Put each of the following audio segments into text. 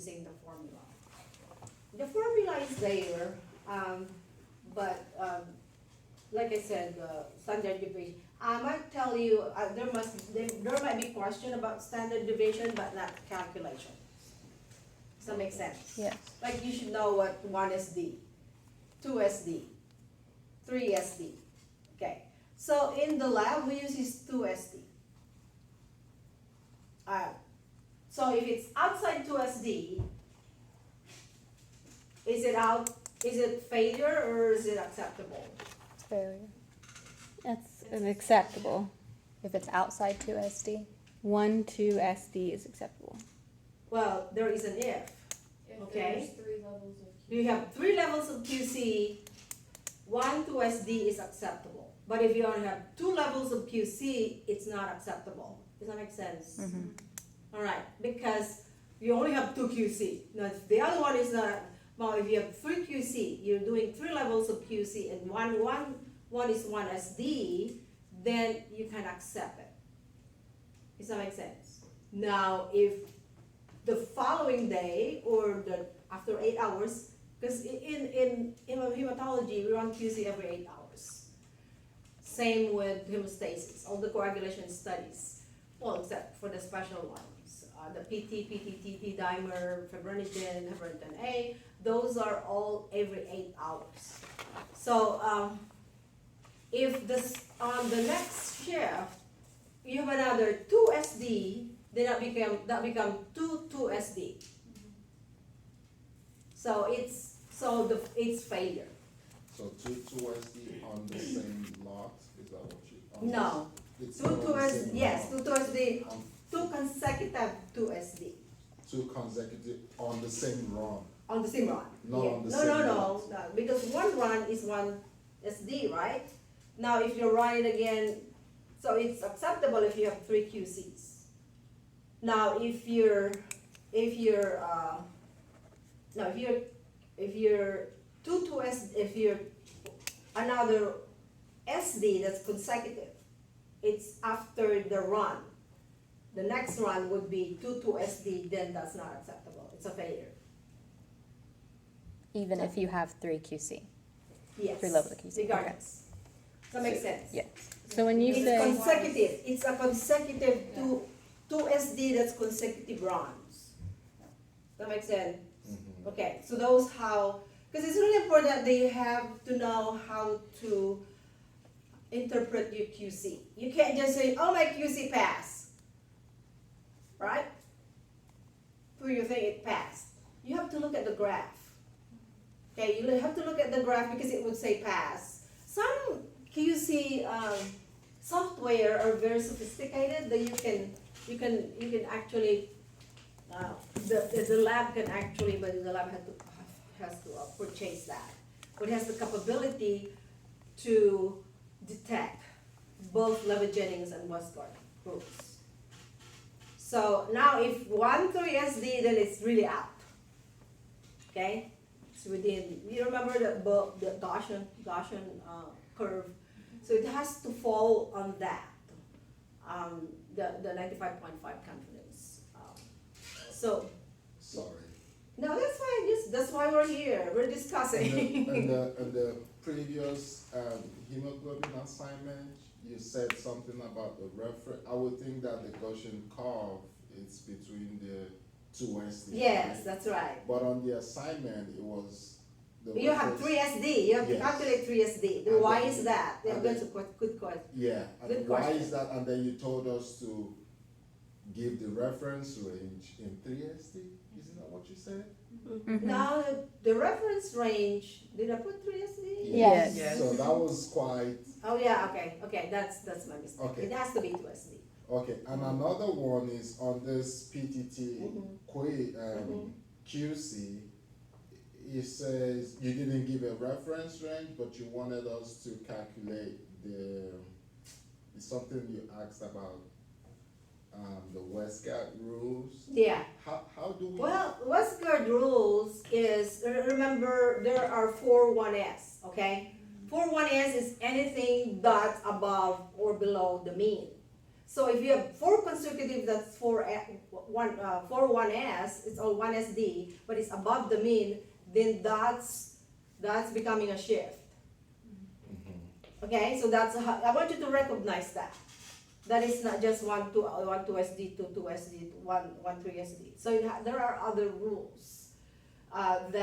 using the formula. The formula is there, but like I said, standard deviation. I might tell you there might be question about standard deviation, but not calculation. Does that make sense? Yes. Like you should know what 1 SD, 2 SD, 3 SD. Okay. So in the lab we use is 2 SD. So if it's outside 2 SD, is it failure or is it acceptable? It's failure. It's acceptable if it's outside 2 SD. 1, 2 SD is acceptable. Well, there is an if. Okay. There's 3 levels of QC. You have 3 levels of QC, 1 to SD is acceptable. But if you only have 2 levels of QC, it's not acceptable. Does that make sense? Mm-hmm. All right, because you only have 2 QC. Now, if the other one is not, well, if you have 3 QC, you're doing 3 levels of QC, and one is 1 SD, then you can accept it. Does that make sense? Now, if the following day or after 8 hours, because in hematology, we run QC every 8 hours. Same with hemostasis, all the coagulation studies, well, except for the special ones. The PT, PTT, dimer, fibrinogen, heparin A, those are all every 8 hours. So if on the next shift, you have another 2 SD, then that become 2 SD. So it's failure. So 2 SD on the same lot, is that what you? No. It's 2 not on the SD, same yes, lot. 2 SD, On 2 consecutive 2 SD 2 consecutive on the same run. on the same run. Not Yeah. on the No, same no, no, lot. no, because one run is 1 SD, right? Now, if you're running again, so it's acceptable if you have 3 QCs. Now, if you're another SD that's consecutive, it's after the run. The next run would be 2 SD, then that's not acceptable. It's a failure. Even if you have 3 QC. Yes. 3 levels of QC. Regardless. Does that make sense? Yeah. So when you It's say consecutive. It's a consecutive 2 SD that's consecutive runs. That makes sense? Mhm. Okay, so those because it's really important that you have to know how to interpret your QC. You can't just say, oh, my QC passed, right? So you think it passed. You have to look at the graph. Okay, you have to look at the graph because it would say pass. Some QC software are very sophisticated that you can actually the lab can actually, but the lab has to purchase that. But it has the capability to detect both Levi-Jennings and Westgard groups. So now if 1 3 SD, then it's really out. Okay? So you remember the Gaussian curve? So it has to fall on that, the 95.5 confidence. So, Sorry. no, that's fine. That's why we're here. We're discussing. And the previous hemoglobin assignment, you said something about the reference. I would think that the Gaussian curve is between the 2 SD. Yes, right? that's right. But on the assignment, it was the You have reference- 3 SD. You have to Yes. calculate 3 SD. And Why then- is that? Yeah, and that's a then- good question. Yeah, and Good why question. is that? And then you told us to give the reference range in 3 SD. Isn't that what you said? Mhm. Now, the reference range, did I put 3 SD? Yes. Yes. So that was quite Oh, yeah, okay, that's my mistake. Okay. It has to be 2 SD. okay. And another one is on this PTT QC. It says you didn't give a reference range, but you wanted us to calculate it's something you asked about the Westgard rules. Yeah. How do we? Well, Westgard rules is, remember, there are 4 1S, okay? 4 1S is anything that's above or below the mean. So if you have 4 consecutive, that's 1S, it's all 1SD, but it's above the mean, then that's becoming a shift. Okay, so I want you to recognize that. That is not just 1 2SD, 2 2SD, 1 3SD. So there are other rules and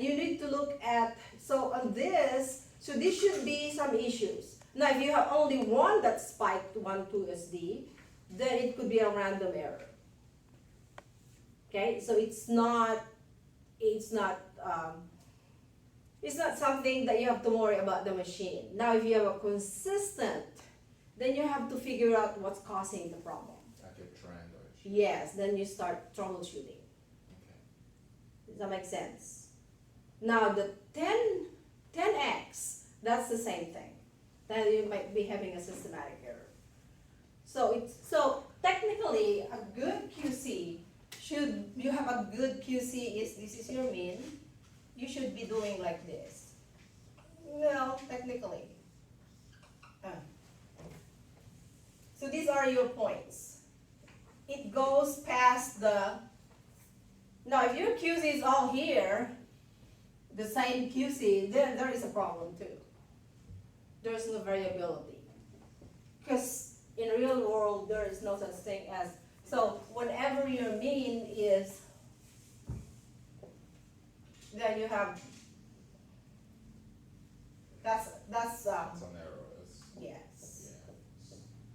you need to look at, so on this, so this should be some issues. Now, if you have only one that spiked 1 2SD, then it could be a random error. Okay, so it's not something that you have to worry about the machine. Now, if you have a consistent, then you have to figure out what's causing the problem. Like a trend or a shift. Yes, then you start troubleshooting. Okay. Does that make sense? Now, the 10x, that's the same thing. Then you might be having a systematic error. So technically, a good QC you have a good QC this is your mean, you should be doing like this. No, technically. So these are your points. It goes past now if your QC is all here, the same QC, then there is a problem too. There's no variability. Because in real world, there is no such thing as, so whenever your mean is, then you have, that's It's an error. yes, Yeah.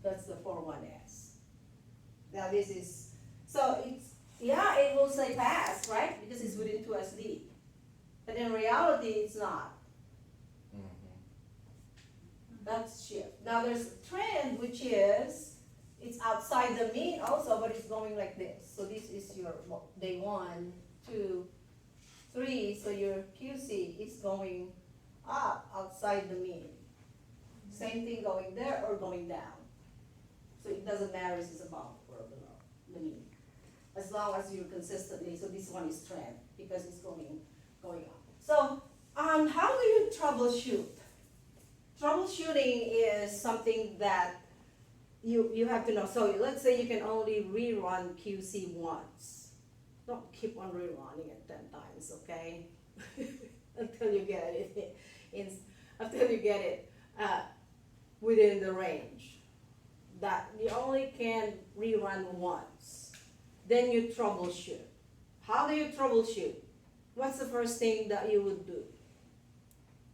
that's the 41S. Now this is, so it will say pass, right? Because it's within 2SD. But in reality, it's not. That's shift. Now there's a trend, which is, it's outside the mean also, but it's going like this. So this is your day 1, 2, 3, so your QC is going up outside the mean. Same thing going there or going down. So it doesn't matter if it's above or below the mean. As long as you're consistently, so this one is trend because it's going up. So how do you troubleshoot? Troubleshooting is something that you have to know. So let's say you can only rerun QC once. Don't keep on rerunning it 10 times, okay? Until you get it within the range. That you only can rerun once. Then you troubleshoot. How do you troubleshoot? What's the first thing that you would do?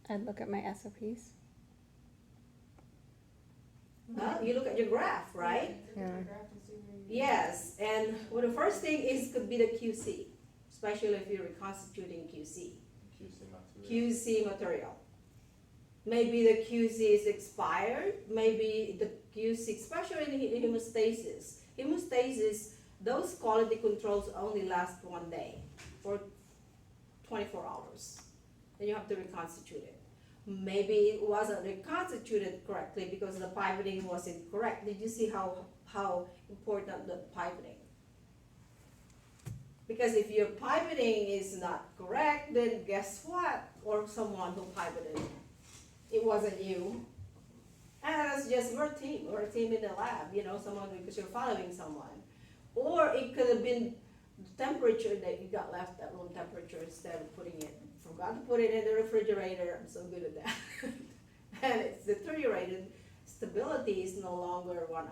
I'd look at my SOPs. You look at your graph, right? Yeah. Yes, and well, the first thing could be the QC, especially if you're reconstituting QC. QC material. Maybe the QC is expired, maybe the QC, especially in hemostasis. Hemostasis, those quality controls only last 1 day or 24 hours. Then you have to reconstitute it. Maybe it wasn't reconstituted correctly because the pivoting wasn't correct. Did you see how important the pivoting? Because if your pivoting is not correct, then guess what? Or someone who pivoted, it wasn't you. And that's just we're a team in the lab, someone because you're following someone. Or it could have been the temperature that you got left at room temperature instead of putting it. Forgot to put it in the refrigerator. I'm so good at that. And it's deteriorated. Stability is no longer 1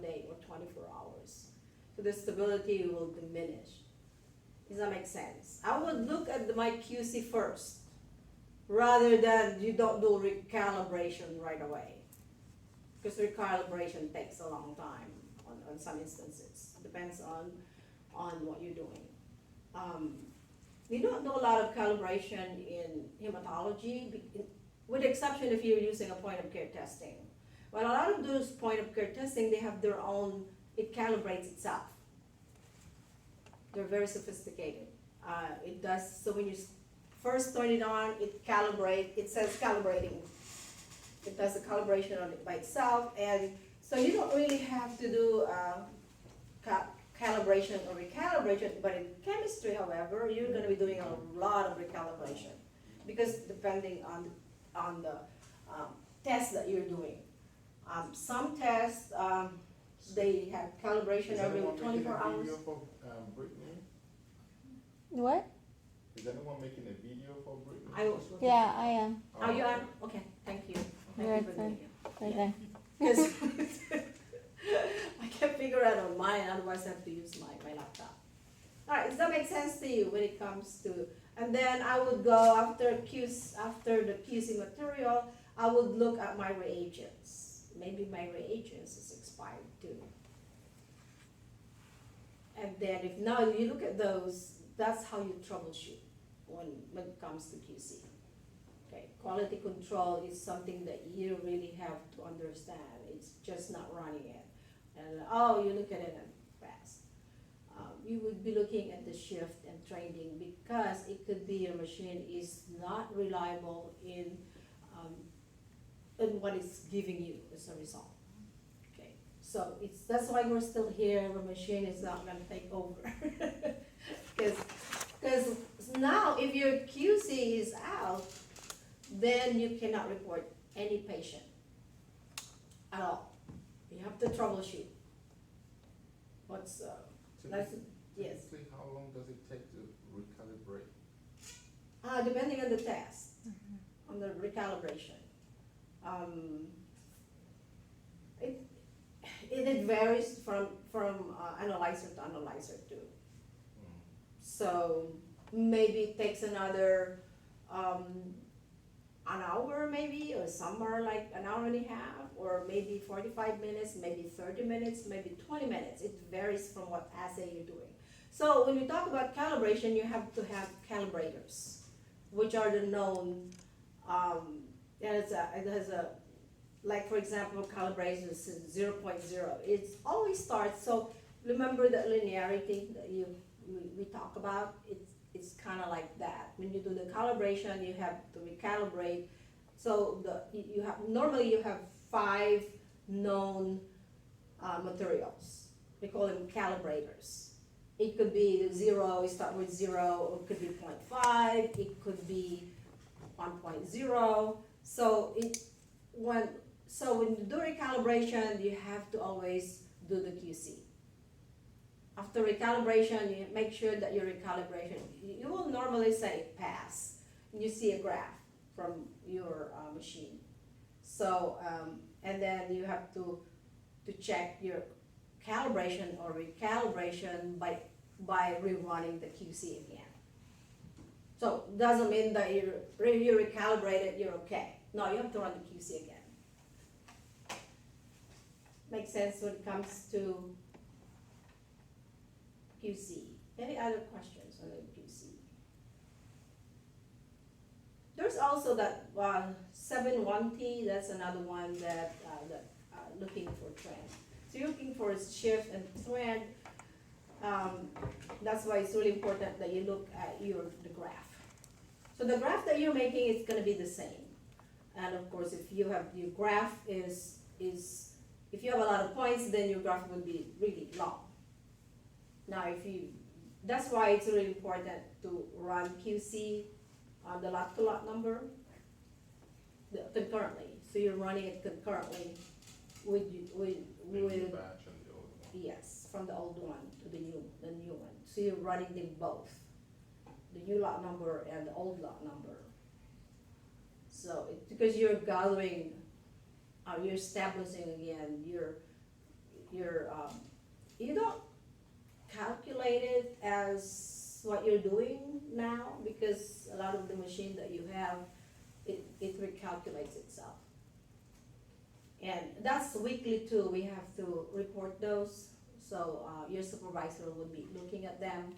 day or 24 hours. So the stability will diminish. Does that make sense? I would look at my QC first, rather than you don't do recalibration right away. Because recalibration takes a long time on some instances. It depends on what you're doing. We don't do a lot of calibration in hematology, with the exception if you're using a point of care testing. But a lot of those point of care testing, they have their own, it calibrates itself. They're very sophisticated. It does, so when you first turn it on, it says calibrating. It does the calibration on it by itself, and so you don't really have to do calibration or recalibration, but in chemistry, however, you're going to be doing a lot of recalibration because depending on the test that you're doing. Some tests, they have calibration Is every anyone making 24 a hours. video for Brittany? What? Is anyone making a video for Brittany? I was looking. Yeah, I am. Oh, you are? Okay, thank you. Thank You're you for doing Right there. it. 'Cause I can't figure out on mine, otherwise I have to use my laptop. Alright, does that make sense to you when it comes to, and then I would go after the QC material, I would look at my reagents. Maybe my reagents is expired too. And then if now you look at those, that's how you troubleshoot when it comes to QC. Okay, quality control is something that you really have to understand. It's just not running it. And you look at it and fast. You would be looking at the shift and training because it could be your machine is not reliable in what it's giving you as a result. Okay, so that's why we're still here. The machine is not going to take over because now if your QC is out, then you cannot report any patient at all. You have to troubleshoot. What's that's yes. Typically, how long does it take to recalibrate? Depending on the test, on the recalibration. It varies from analyzer to analyzer too. So maybe it takes another an hour maybe, or somewhere like an hour and a half, or maybe 45 minutes, maybe 30 minutes, maybe 20 minutes. It varies from what assay you're doing. So when we talk about calibration, you have to have calibrators, which are the known, it has a, like for example, calibration is 0.0. It always starts, so remember the linearity that we talk about? It's kind of like that. When you do the calibration, you have to recalibrate. So normally you have 5 known materials. We call them calibrators. It could be 0, you start with 0, it could be 0.5, it could be 1.0. So when you do recalibration, you have to always do the QC. After recalibration, you make sure that your recalibration, you will normally say pass. You see a graph from your machine. So, and then you have to check your calibration or recalibration by rerunning the QC again. So doesn't mean that you recalibrated, you're okay. No, you have to run the QC again. Makes sense when it comes to QC. Any other questions on the QC? There's also that 7-1T, that's another one that looking for trend. So you're looking for a shift and trend. That's why it's really important that you look at the graph. So the graph that you're making is going to be the same. And of course, if you have your graph if you have a lot of points, then your graph will be really long. Now, that's why it's really important to run QC on the lot-to-lot number concurrently. So you're running it concurrently with Batch and the old one. yes, from the old one to the new one. So you're running them both, the new lot number and the old lot number. So it's because you're gathering, you're establishing again you don't calculate it as what you're doing now, because a lot of the machine that you have, it recalculates itself. And that's weekly too, we have to report those, so your supervisor will be looking at them.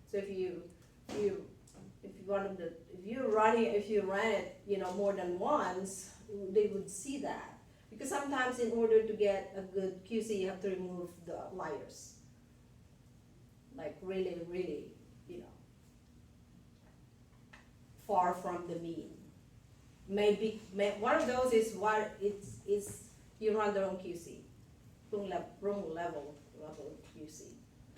So if you run it, more than once, they would see that. Because sometimes in order to get a good QC, you have to remove the liars. Like really, really, far from the mean. Maybe one of those is what it's you run the wrong QC, wrong level QC.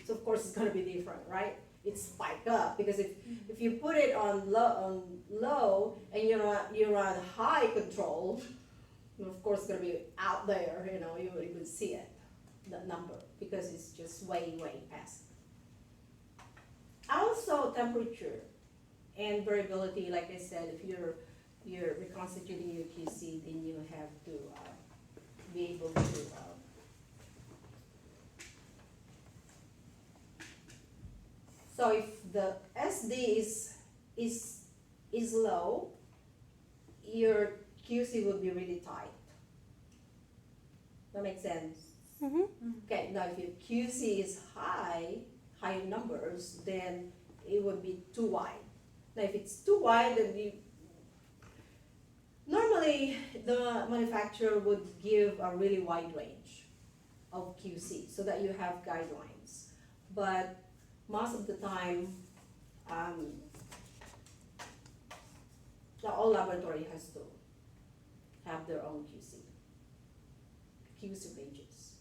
So of course it's going to be different, right? It's spiked up because if you put it on low and you run high control, And of course, it's gonna be out there, you know, you will even see it, that number, because it's just way, way past. Also, temperature and variability, like I said, if you're reconstituting your QC, then you have to be able to so if the SD is low, your QC will be really tight. That makes sense? Mm-hmm. Okay, now if your QC is high numbers, then it would be too wide. Now if it's too wide, then normally the manufacturer would give a really wide range of QC so that you have guidelines. But most of the time, all laboratory has to have their own QC ranges.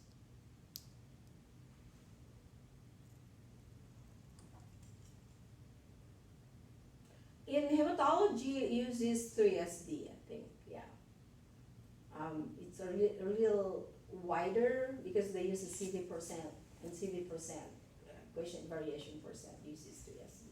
In hematology, it uses 3SD, I think, yeah. It's a real wider because they use a CV percent, and CV percent, quotient variation percent uses 3SD.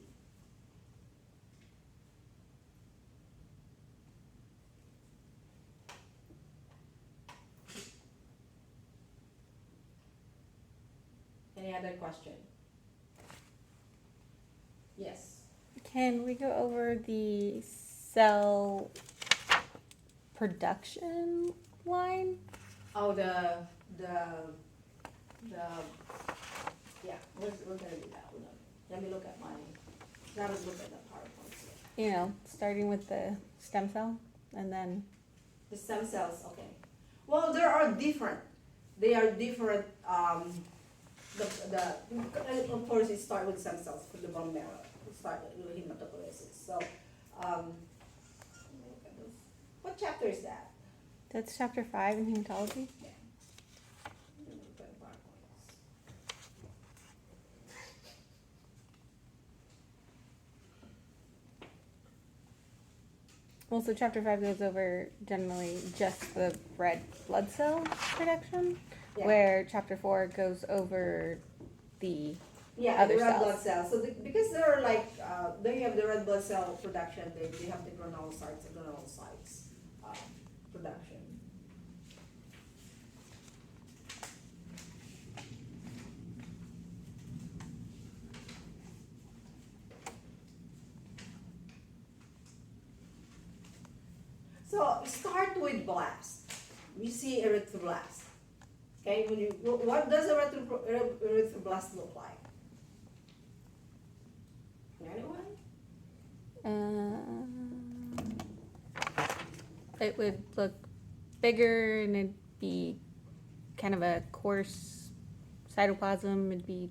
Any other question? Yes. Can we go over the cell production line? Oh, yeah, we're gonna do that. Hold on. Let me look at I was looking at the PowerPoint here. You know, starting with the stem cell and then, The stem cells, okay. Well, they are different, of course, it starts with stem cells for the bone marrow. It starts with hematopoiesis. So, let me look at those. What chapter is that? that's chapter 5 in hematology. Yeah. Let me look at PowerPoints. Well, so chapter 5 goes over generally just the red blood cell production, Yeah. where chapter 4 goes over the Yeah, other the red cells. blood cells. So because they're like, then you have the red blood cell production, they have the granulocytes production. So start with blast. We see erythroblast. Okay, what does erythroblast look like? Anyone? It would look bigger and it'd be kind of a coarse cytoplasm. It'd be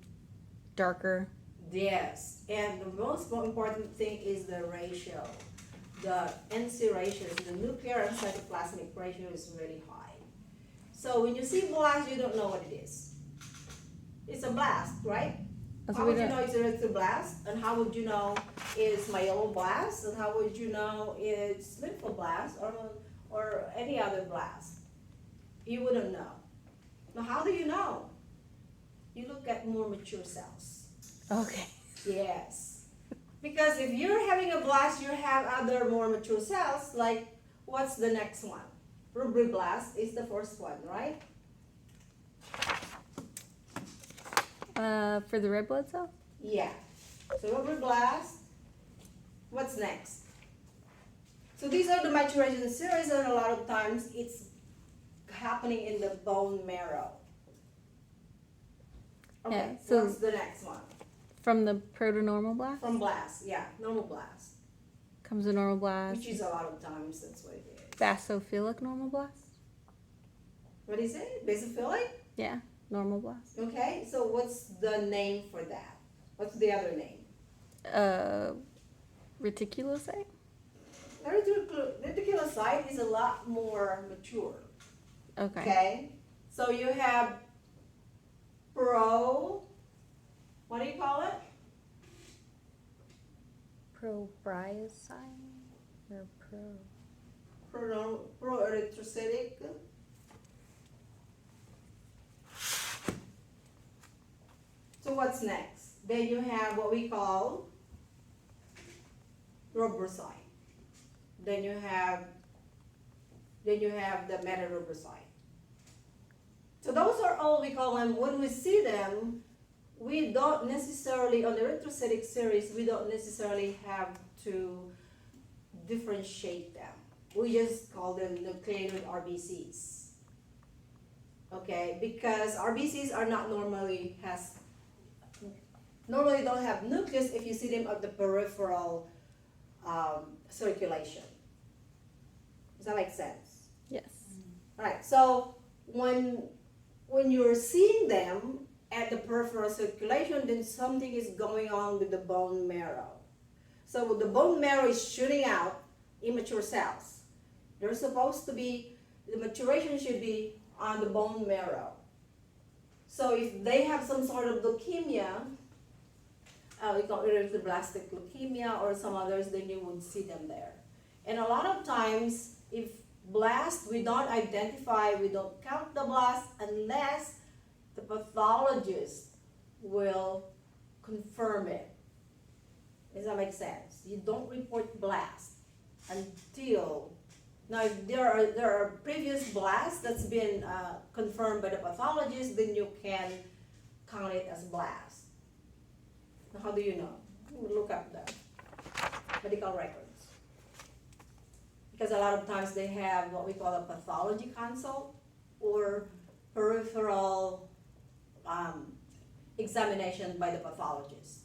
darker. Yes, and the most important thing is the ratio. The NC ratio, the nuclear and cytoplasmic ratio is really high. So when you see blast, you don't know what it is. It's a blast, right? So How we would you don't- know it's erythroblast? And how would you know it's myeloblast? And how would you know it's lymphoblast or any other blast? You wouldn't know. Now, how do you know? You look at more mature cells. Okay. Yes. Because if you're having a blast, you have other more mature cells, like what's the next one? Rubriblast is the first one, right? For the red blood cell? Yeah. So rubriblast, what's next? So these are the maturation series, and a lot of times it's happening in the bone marrow. Okay, Yeah, so- what's the next one? From the protonormal blast From blast, yeah, normal blast, comes a normal blast. which is a lot of times, that's what it is. Basophilic normal blast? What is it? Basophilic? Yeah, normal blast. Okay, so what's the name for that? What's the other name? Reticulocyte? Reticulocyte is a lot more mature. Okay. Okay, so you have what do you call it? Probryocyte or pro-erythrocytic. So what's next? Then you have what we call rubrocyte. Then you have the metarubrocyte. So those are all we call them. When we see them, we don't necessarily, on the erythrocytic series, we don't necessarily have to differentiate them. We just call them nucleated RBCs. Okay, because RBCs are not normally don't have nucleus if you see them at the peripheral circulation. Does that make sense? Yes. Alright, so when you're seeing them at the peripheral circulation, then something is going on with the bone marrow. So the bone marrow is shooting out immature cells. They're supposed to be, the maturation should be on the bone marrow. So if they have some sort of leukemia, we call it erythroblastic leukemia or some others, then you would see them there. And a lot of times, if blast, we don't identify, we don't count the blast unless the pathologist will confirm it. Does that make sense? You don't report blast until, now if there are previous blasts that's been confirmed by the pathologist, then you can count it as blast. Now how do you know? You look up the medical records. Because a lot of times they have what we call a pathology consult or peripheral examination by the pathologist.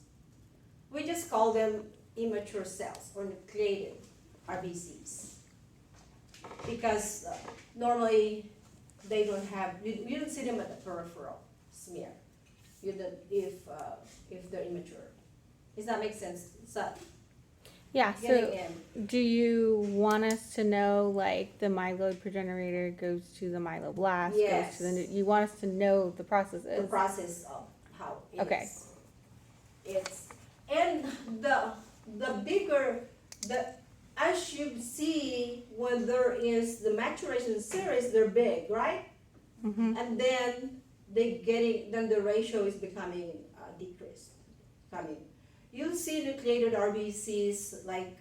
We just call them immature cells or nucleated RBCs. Because normally they don't have, you don't see them at the peripheral smear. You don't, if they're immature. Does that make sense? So Yeah, getting so in. do you want us to know, like, the myeloid progenitor goes to the myeloblast, Yes. goes to the, you want us to know the processes? The process of how it Okay. is. It's, and the bigger, as you see, when there is the maturation series, they're big, right? Mm-hmm. And then then the ratio is becoming decreased. You'll see nucleated RBCs like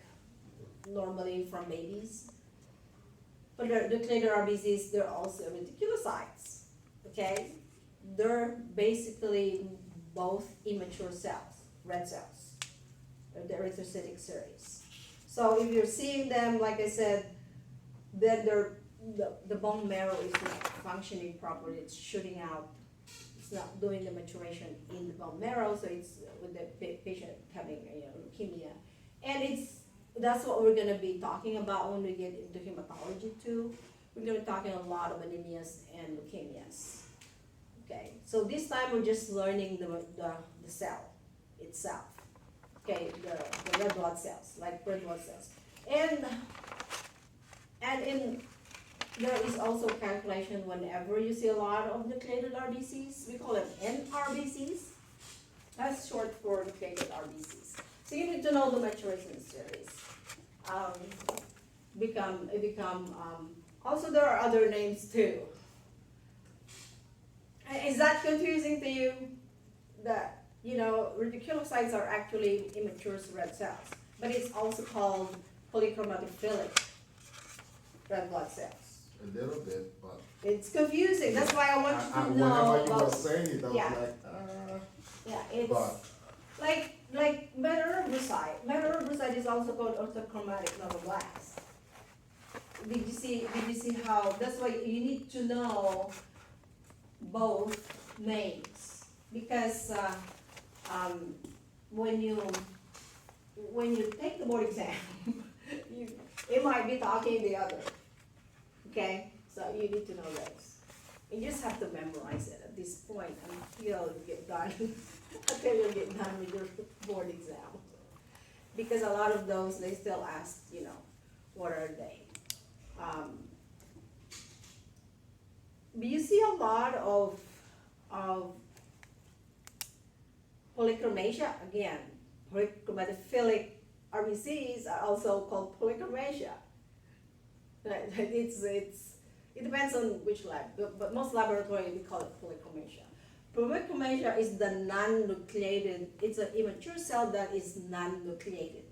normally from babies. But the nucleated RBCs, they're also reticulocytes, okay? They're basically both immature cells, red cells, the erythrocytic series. So if you're seeing them, like I said, then the bone marrow is not functioning properly, it's shooting out. It's not doing the maturation in the bone marrow, so it's with the patient having leukemia. And that's what we're gonna be talking about when we get into hematology too. We're gonna be talking a lot of anemias and leukemias. Okay, so this time we're just learning the cell itself. Okay, the red blood cells, like red blood cells. And there is also calculation whenever you see a lot of nucleated RBCs. We call them NRBCs. That's short for nucleated RBCs. So you need to know the maturation series. Also there are other names too. Is that confusing to you? That, reticulocytes are actually immature red cells, but it's also called polychromatophilic red blood cells. A little bit, but It's confusing, that's why I want you to know. whenever you were about- saying it, I was Yeah. like, Yeah, it's but like metarubrocyte. Metarubrocyte is also called orthochromatic nodoblast. Did you see how, that's why you need to know both names. Because when you take the board exam, it might be talking the other. Okay, so you need to know those. You just have to memorize it at this point until you get done, until you get done with your board exam. Because a lot of those, they still ask, what are they? But you see a lot of polychromasia, again, polychromatophilic RBCs are also called polychromasia. It depends on which lab, but most laboratory we call it polychromasia. Polychromasia is the non-nucleated, it's an immature cell that is non-nucleated.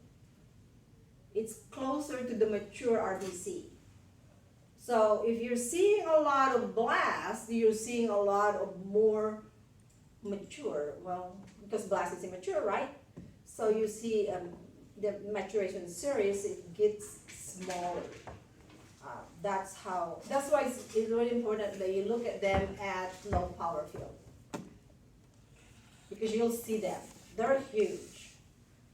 It's closer to the mature RBC. So if you're seeing a lot of blast, you're seeing a lot of more mature, well, because blast is immature, right? So you see the maturation series, it gets smaller. That's why it's really important that you look at them at low power field. Because you'll see them, they're huge.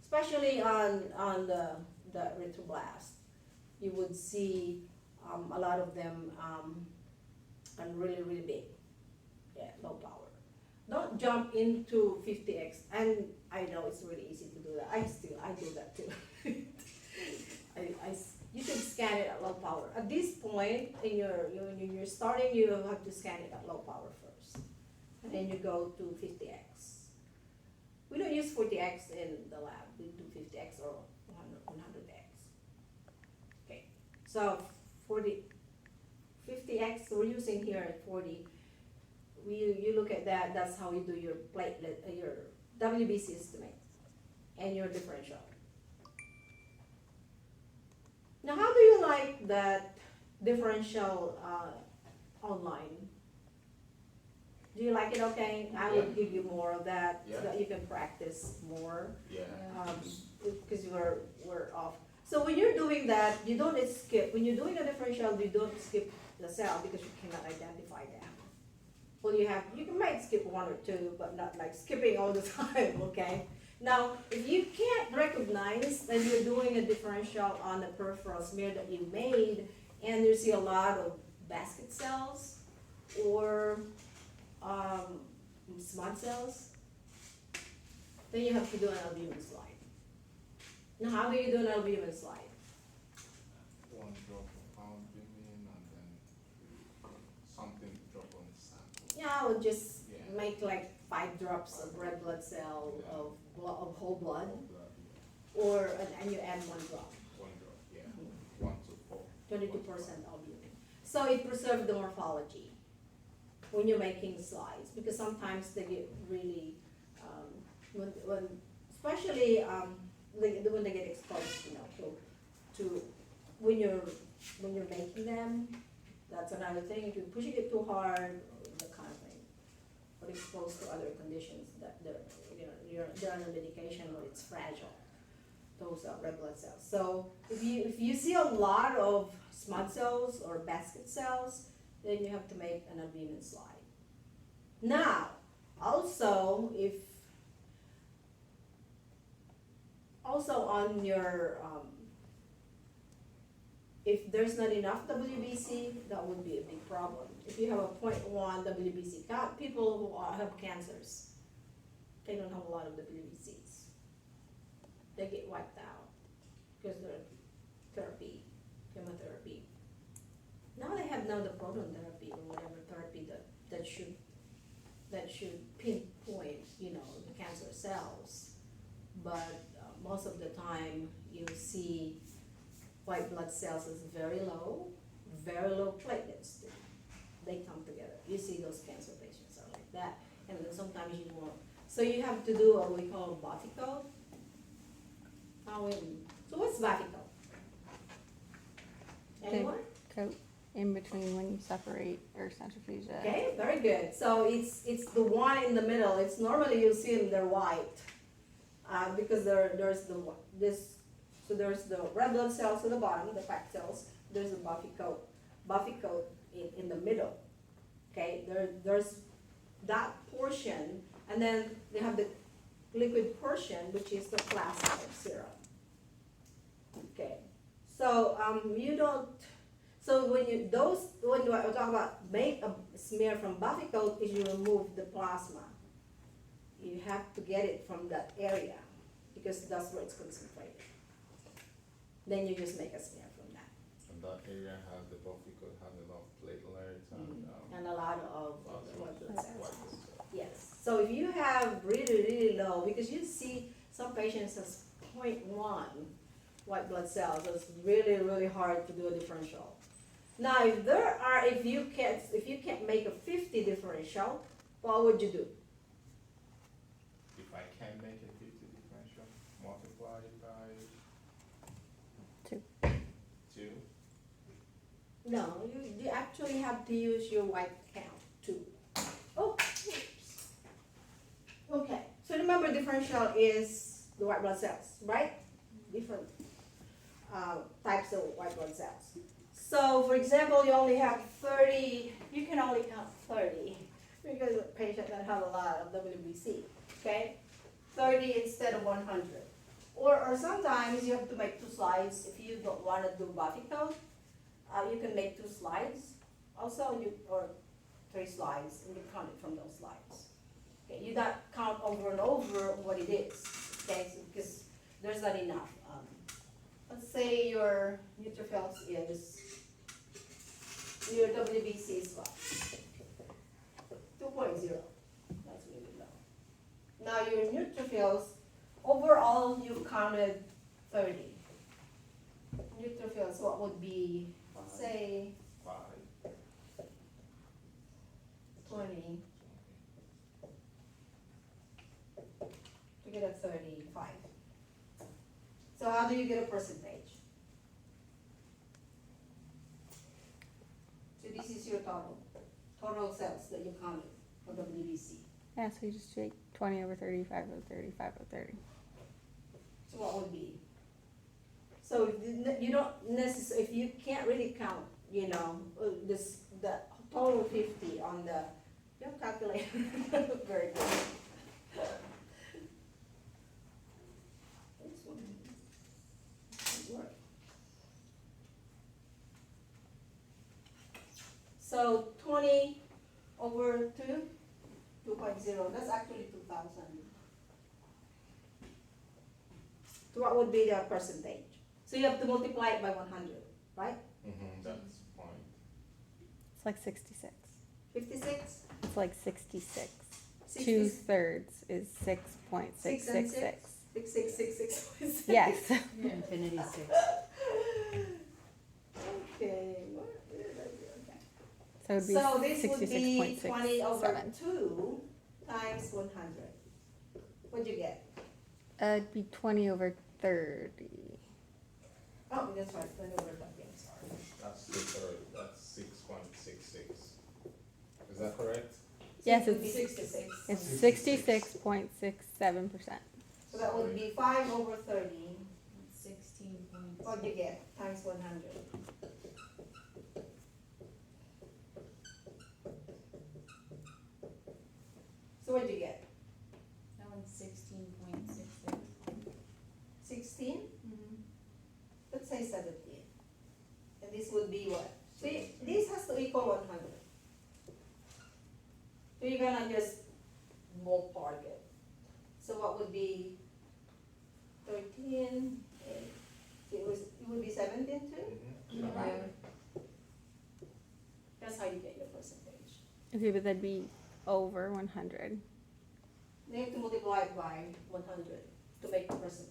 Especially on the retroblast. You would see a lot of them and really, really big. Yeah, low power. Don't jump into 50x, and I know it's really easy to do that. I do that too. You can scan it at low power. At this point, when you're starting, you have to scan it at low power first, and then you go to 50x. We don't use 40x in the lab. We do 50x or 100x. Okay, so 50x we're using here at 40. You look at that. That's how you do your platelet, your WBC estimate, and your differential. Now, how do you like that differential online? Do you like it okay? I would give you more of that so that you can practice more. Yeah. Because we're off. So when you're doing that, you don't skip. When you're doing a differential, you don't skip the cell because you cannot identify them. Well, you might skip one or two, but not like skipping all the time, okay? Now, if you can't recognize that you're doing a differential on the peripheral smear that you made, and you see a lot of basket cells or smudge cells, then you have to do an albumin slide. Now, how do you do an albumin slide? One drop of albumin and then something drop on the sample. Yeah, I would just make like 5 drops of red blood cell of whole blood, or and you add 1 drop. 1 drop, yeah. 1 to 4. 22% albumin. So it preserves the morphology when you're making slides, because sometimes they get really when especially when they get exposed, to when you're making them. That's another thing. If you're pushing it too hard, that kind of thing, or exposed to other conditions that they're on a medication or it's fragile. Those are red blood cells. So if you see a lot of smudge cells or basket cells, then you have to make an albumin slide. Now, also on your if there's not enough WBC, that would be a big problem. If you have a 0.1 WBC count, people who have cancers, they don't have a lot of WBCs. They get wiped out because they're chemotherapy. Now they have the proton therapy or whatever therapy that should pinpoint, the cancer cells. But most of the time you see white blood cells is very low platelets too. They come together. You see those cancer patients are like that, and then sometimes you won't. So you have to do what we call Buffy-coat. So what's Buffy-coat? Anyone? Coat in between when you separate or centrifuge it. Okay, very good. So it's the one in the middle. It's normally you'll see them, they're white, because there's the red blood cells at the bottom, the fat cells. There's the Buffy-coat in the middle. Okay, there's that portion, and then they have the liquid portion, which is the plasma of serum. Okay, so you don't. So when you talk about make a smear from Buffy-coat, is you remove the plasma. You have to get it from that area because that's where it's concentrated. Then you just make a smear from that. And that area has the Buffy-coat, has a lot of platelets And a lot of white blood blood cells. cells. Yes. So if you have really, really low, because you see some patients has 0.1 white blood cells, so it's really, really hard to do a differential. Now, if you can't make a 50 differential, what would you do? If I can make a 50 differential, multiply it by 2. 2. No, you actually have to use your white count too. Oh, oops. Okay, so remember differential is the white blood cells, right? Different types of white blood cells. So for example, you only have 30, you can only count 30 because the patient doesn't have a lot of WBC, okay? 30 instead of 100. Or sometimes you have to make 2 slides if you don't want to do body count. You can make 2 slides also, or 3 slides, and you count it from those slides. Okay, you don't count over and over what it is, okay, because there's not enough. Let's say your neutrophils is, your WBC is what? 2.0, that's really low. Now your neutrophils, overall you counted 30. Neutrophils, what would be, let's say, 5. 20 to get a 35. So how do you get a percentage? So this is your total cells that you counted for WBC. Yeah, so you just take 20 over 35 over 35 over 30. So what would be? So you don't necessarily, if you can't really count, the total 50 on the, you don't calculate very good. This one doesn't work. So 20 over 2.0, that's actually 2,000. So what would be the percentage? So you have to multiply it by 100, right? That's point. It's like 66. 56? It's like 66. 60? 2/3 is 6.666. 6666. Yes. Infinity 6. Okay, what did I do? Okay. So it would be So this would be 66.67. 20 over 2 times 100. What'd you get? It'd be 20 over 30. Oh, that's right, 20 over 30, I'm sorry. That's 2/3. That's 6.66. Is that correct? Yes, So it would be it's 66. it's 66.67%. So that would be 5 over 30. 16 points. What'd you get? Times 100. So what'd you get? That one's 16.66. 16? Let's say 17. And this would be what? So this has to equal 100. So you're gonna just ballpark it. So what would be 13? It would be 17 too? Mhm. Right. That's how you get your percentage. Okay, but that'd be over 100. You have to multiply it by 100 to make the percentage.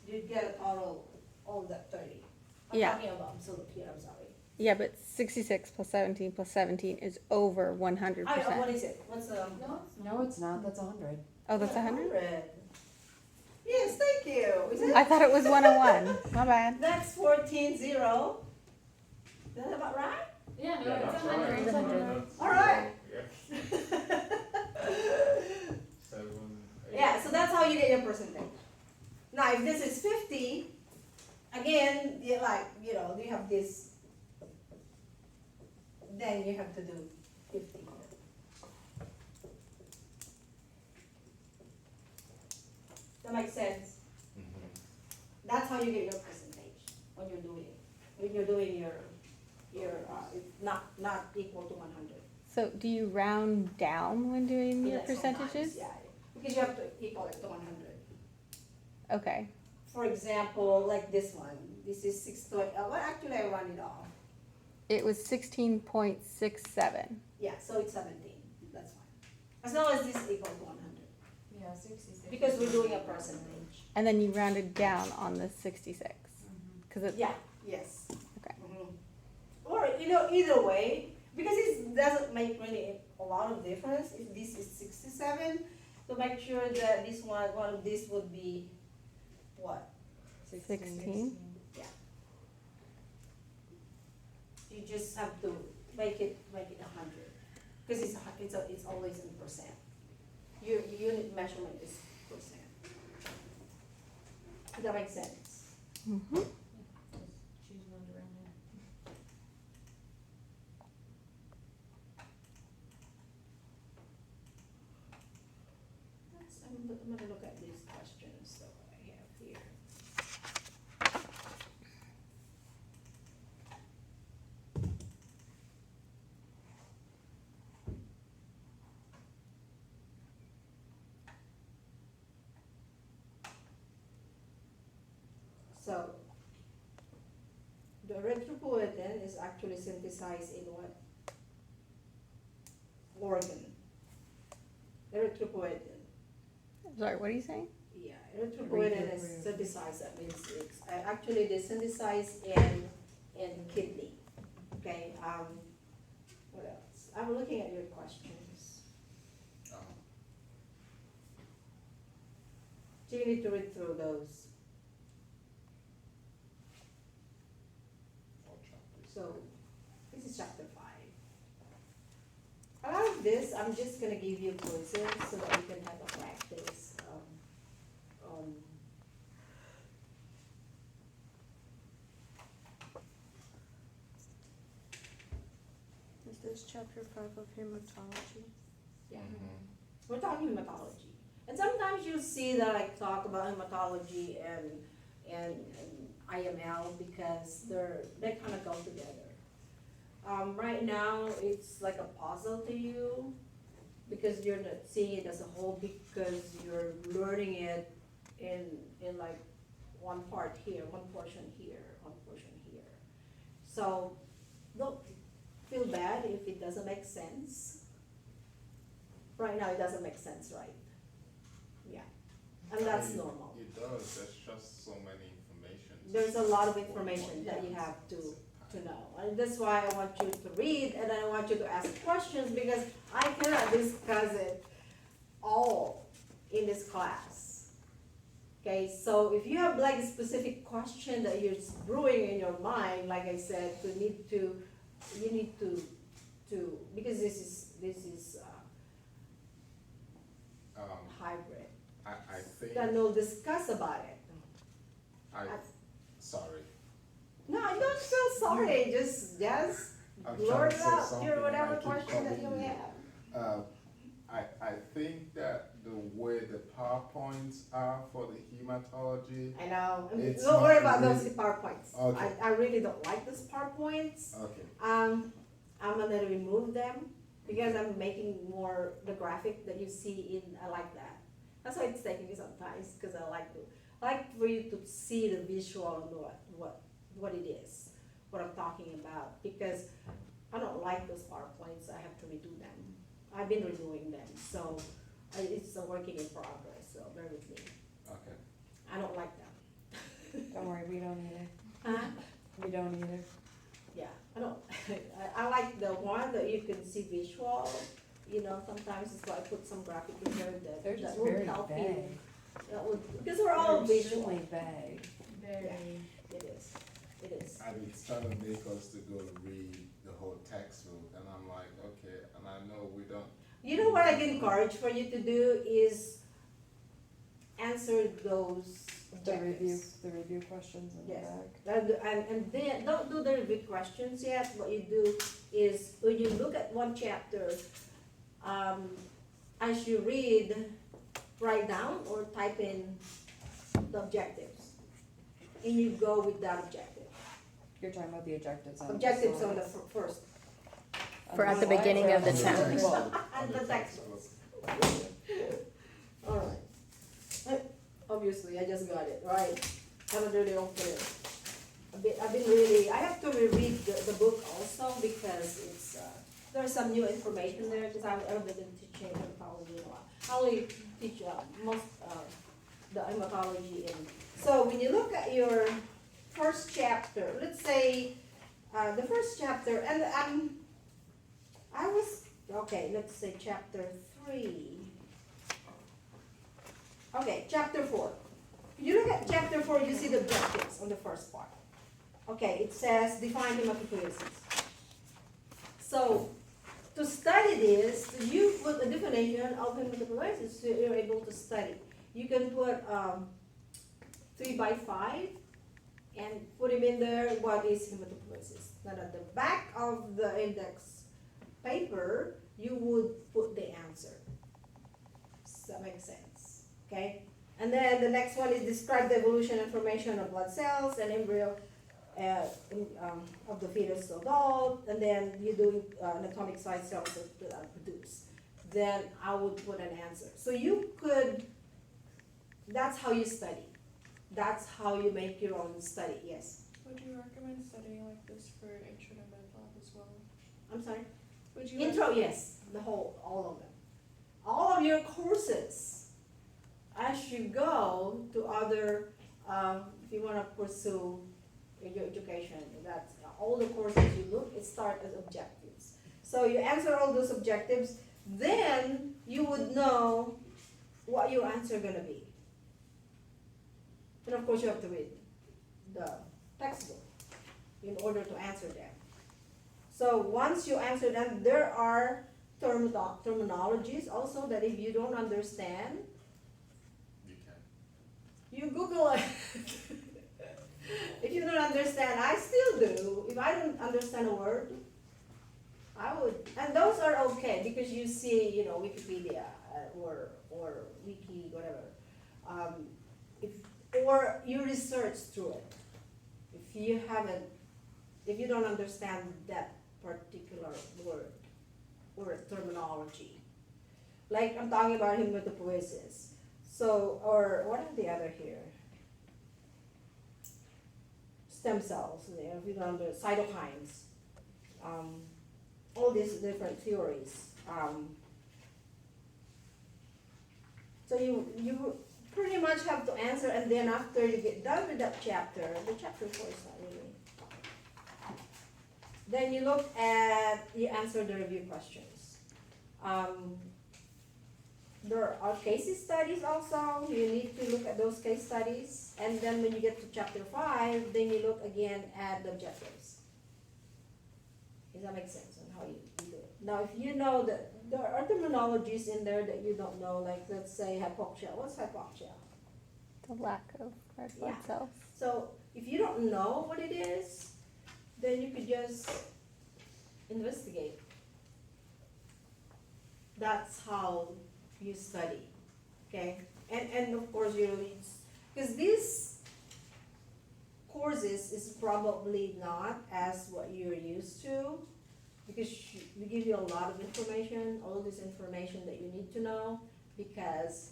You get a total of that 30. I'm Yeah. talking about absolute here, I'm sorry. Yeah, but 66 plus 17 plus 17 is over 100%. What is it? What's the? No, it's not. That's 100. Oh, that's 100? 100. Yes, thank you. Is it? I thought it was 101. My bad. That's 14-0. Is that about right? Yeah, Yeah, that's right. It's 100. All right. Yeah. 7, 8. Yeah, so that's how you get your percentage. Now, if this is 50, again, you have this, then you have to do 50. That makes sense? That's how you get your percentage when you're doing your not equal to 100. So do you round down when doing your Yeah, sometimes, percentages? yeah, because you have to equal it to 100. Okay. For example, like this one, this is 6 to, well, actually I run it off. It was 16.67. Yeah, so it's 17, that's fine. As long as this equal to 100, Yeah, 66. because we're doing a percentage. And then you rounded down on the 66. Because it, Yeah, yes. Okay. Mhm. Or, either way, because it doesn't make really a lot of difference if this is 67, to make sure that this one of these would be, what? 16. You just have to make it 100, because it's always in percent. Your unit measurement is percent. Does that make sense? Mm-hmm. Just choose one to round it. I'm gonna look at these questions that I have here. So, the erythropoietin is actually synthesized in what organ? Erythropoietin. Sorry, what are you saying? Yeah, erythropoietin is synthesized, that means it's, actually they synthesize in kidney, okay, what else? I'm looking at your questions, so you need to read through those. So, this is chapter 5. A lot of this, I'm just gonna give you quizzes so that you can have a practice. Is this chapter 5 of hematology? Yeah, Mhm. we're talking hematology. And sometimes you'll see that I talk about hematology and IML because they kind of go together. Right now, it's like a puzzle to you because you're not seeing it as a whole because you're learning it in like one part here, one portion here, one portion here. So don't feel bad if it doesn't make sense. Right now, it doesn't make sense, right? Yeah, and that's normal. It does, there's just so many information. There's a lot of information that you have to know. And that's why I want you to read and I want you to ask questions because I cannot discuss it all in this class. Okay, so if you have like a specific question that you're brewing in your mind, like I said, you need to because this is hybrid. I think, Then we'll discuss about it. sorry, No, I don't feel sorry, just I'm blurt trying it to say out, something your and whatever I keep question that you cutting may you. have. I think that the way the PowerPoints are for the hematology, I know, It's don't worry not about those really- PowerPoints. Okay. I really don't like those PowerPoints. okay, I'm gonna remove them because I'm making more the graphic that you see I like that. That's why it's taking me sometimes, cause I like for you to see the visual and what it is, what I'm talking about, because I don't like those PowerPoints, I have to redo them. I've been redoing them, so it's a working in progress, so bear with me. okay. I don't like them. Don't worry, we don't either. Huh? We don't either. Yeah, I don't, I like the one that you can see visual, sometimes it's why I put some graphic in there They're that just will very help you. vague. Because we're all They're visual. extremely vague. Very. It is. And it's trying to make us to go read the whole textbook, and I'm like, okay, and I know we don't. You know what I can encourage for you to do is answer those objectives. The review questions in the Yes. back. And then, don't do the review questions yet, what you do is, when you look at one chapter, as you read, write down or type in the objectives, and you go with that objective. You're talking about the objectives on. Objectives on the first, For at the slides beginning or of the on term. textbook? and the textbooks. Alright. Obviously, I just got it, right? Haven't really opened it. I have to reread the book also because it's, there's some new information there because I've been teaching hematology a lot. I only teach most the hematology so when you look at your first chapter, let's say the first chapter, and I was, okay, let's say chapter 3. Okay, chapter 4. If you look at chapter 4, you see the objectives on the first part. Okay, it says define hematopoiesis. So, to study this, you put a definition of hematopoiesis so you're able to study. You can put 3 by 5 and put them in there, what is hematopoiesis. Then at the back of the index paper, you would put the answer. Does that make sense? Okay? And then the next one is describe the evolution and formation of blood cells and embryo of the fetus to adult, and then you do anatomic size cells that are produced. Then I would put an answer. So you could, that's how you study. That's how you make your own study, yes. Would you recommend studying like this for intro to med lab as well? I'm sorry? Would you Intro, yes, all of them. All of your courses, as you go to other, if you want to pursue your education, that's all the courses you look, it starts as objectives. So you answer all those objectives, then you would know what your answer gonna be. And of course you have to read the textbook in order to answer them. So once you answer them, there are terminologies also that if you don't understand, You can. you Google it. If you don't understand, I still do. If I don't understand a word, I would, and those are okay because you see, Wikipedia or Wiki, whatever. Or you research through it. If you don't understand that particular word or terminology, like I'm talking about hematopoiesis. So, or what are the other here? Stem cells, if you don't understand cytokines, all these different theories. So you pretty much have to answer, and then after you get done with that chapter, the chapter 4 is not really. Then you answer the review questions. There are case studies also. You need to look at those case studies, and then when you get to chapter 5, then you look again at the objectives. Does that make sense on how you do it? Now, if you know that there are terminologies in there that you don't know, like let's say hypoxia. What's hypoxia? The lack of red blood Yeah. cells. So if you don't know what it is, then you could just investigate. That's how you study, okay? And of course because these courses is probably not as what you're used to, because we give you a lot of information, all this information that you need to know, because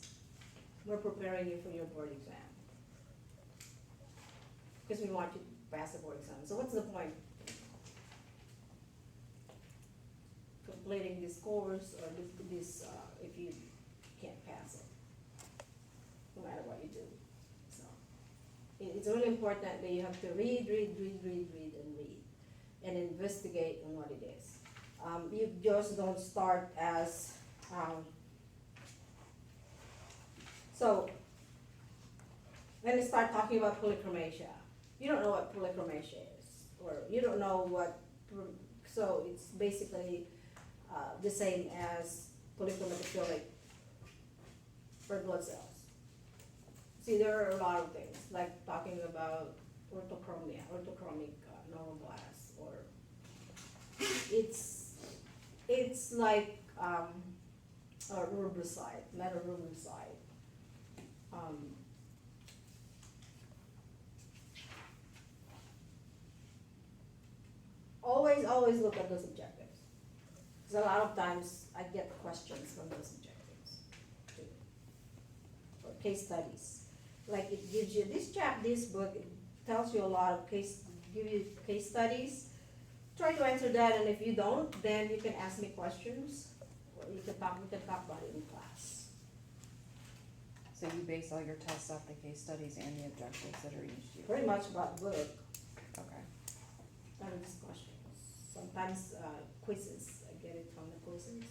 we're preparing you for your board exam. Because we want you to pass the board exam. So what's the point? Completing this course or this if you can't pass it, no matter what you do. So it's really important that you have to read, and investigate on what it is. You just don't start as so when you start talking about polychromasia, you don't know what polychromasia is, or you don't know what, so it's basically the same as polychromatophilic red blood cells. See, there are a lot of things, like talking about orthochromic normoblasts, or it's like a rubicide, metarubicide. Always look at those objectives. Because a lot of times I get questions from those objectives too. Or case studies. Like it gives you this book, it tells you a lot of give you case studies. Try to answer that, and if you don't, then you can ask me questions, or we can talk about it in class. So you base all your tests off the case studies and the objectives that are used to you? Pretty much about the book. Okay. kind of discussions. Sometimes quizzes. I get it from the quizzes.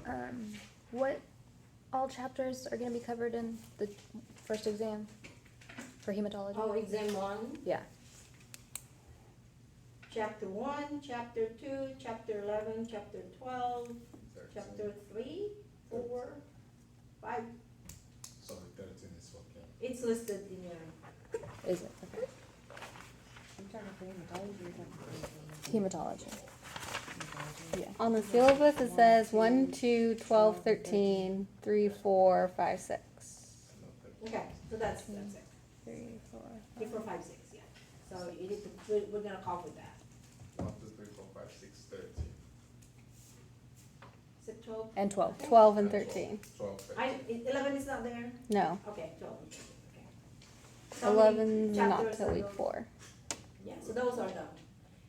Um, What all chapters are going to be covered in the first exam for hematology? oh, exam 1, Yeah. chapter 1, chapter 2, chapter 11, chapter 12, 13. chapter 3, 4, 5. Sorry, 13 is for Kim. It's listed in your. Is it? Okay. Hematology. Yeah. On the syllabus, it says 1, 2, 12, 13, 3, 4, 5, 6. Okay, so that's it. 3, 4, 3, 4, 5, 6, yeah. So you need to, we're gonna cover that. 1, 2, 3, 4, 5, 6, 13. Is it 12? And 12. 12 and 13. 12, 13. 11 is not there? No, Okay, 12 and 13, okay. So how many 11's not chapters till are week those? 4. Yeah, so those are done.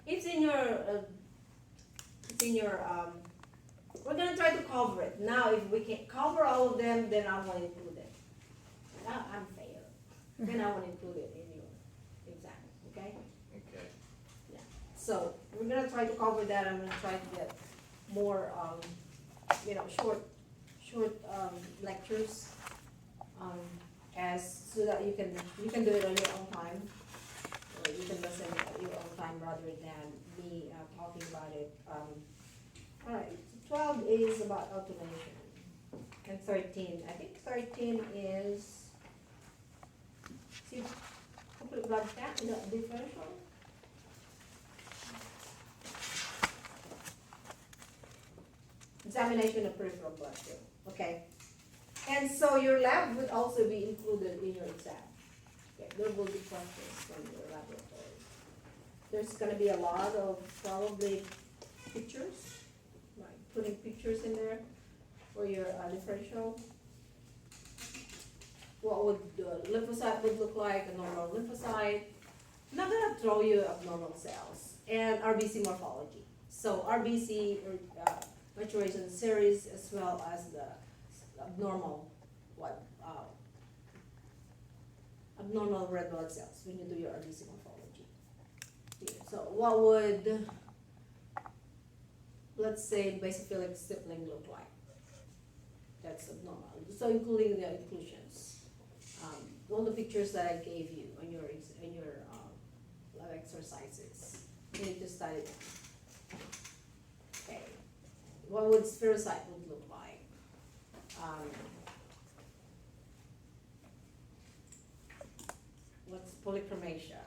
It's in your, we're gonna try to cover it. Now, if we can cover all of them, then I will include it. Now, I'm fair. Then I will include it in your exam, okay? Okay. So, we're gonna try to cover that. I'm gonna try to get more, short, lectures, so that you can do it on your own time. Or you can listen at your own time rather than me talking about it. All right, so 12 is about automation, and 13, I think 13 is, see, complete blood count, differential. Examination of peripheral blood flow, okay? And so your lab would also be included in your exam. Okay, there will be questions from your laboratory. There's gonna be a lot of probably pictures, like putting pictures in there for your differential. What would the lymphocyte would look like, a normal lymphocyte. I'm not gonna throw you abnormal cells, and RBC morphology. So RBC, maturation series, as well as the abnormal red blood cells when you do your RBC morphology. Yeah, so what would, let's say, basophilic stippling look like? That's abnormal. So including the inclusions. All the pictures that I gave you on your lab exercises. You need to study them. Okay. What would spherocyte would look like? What's polychromatia?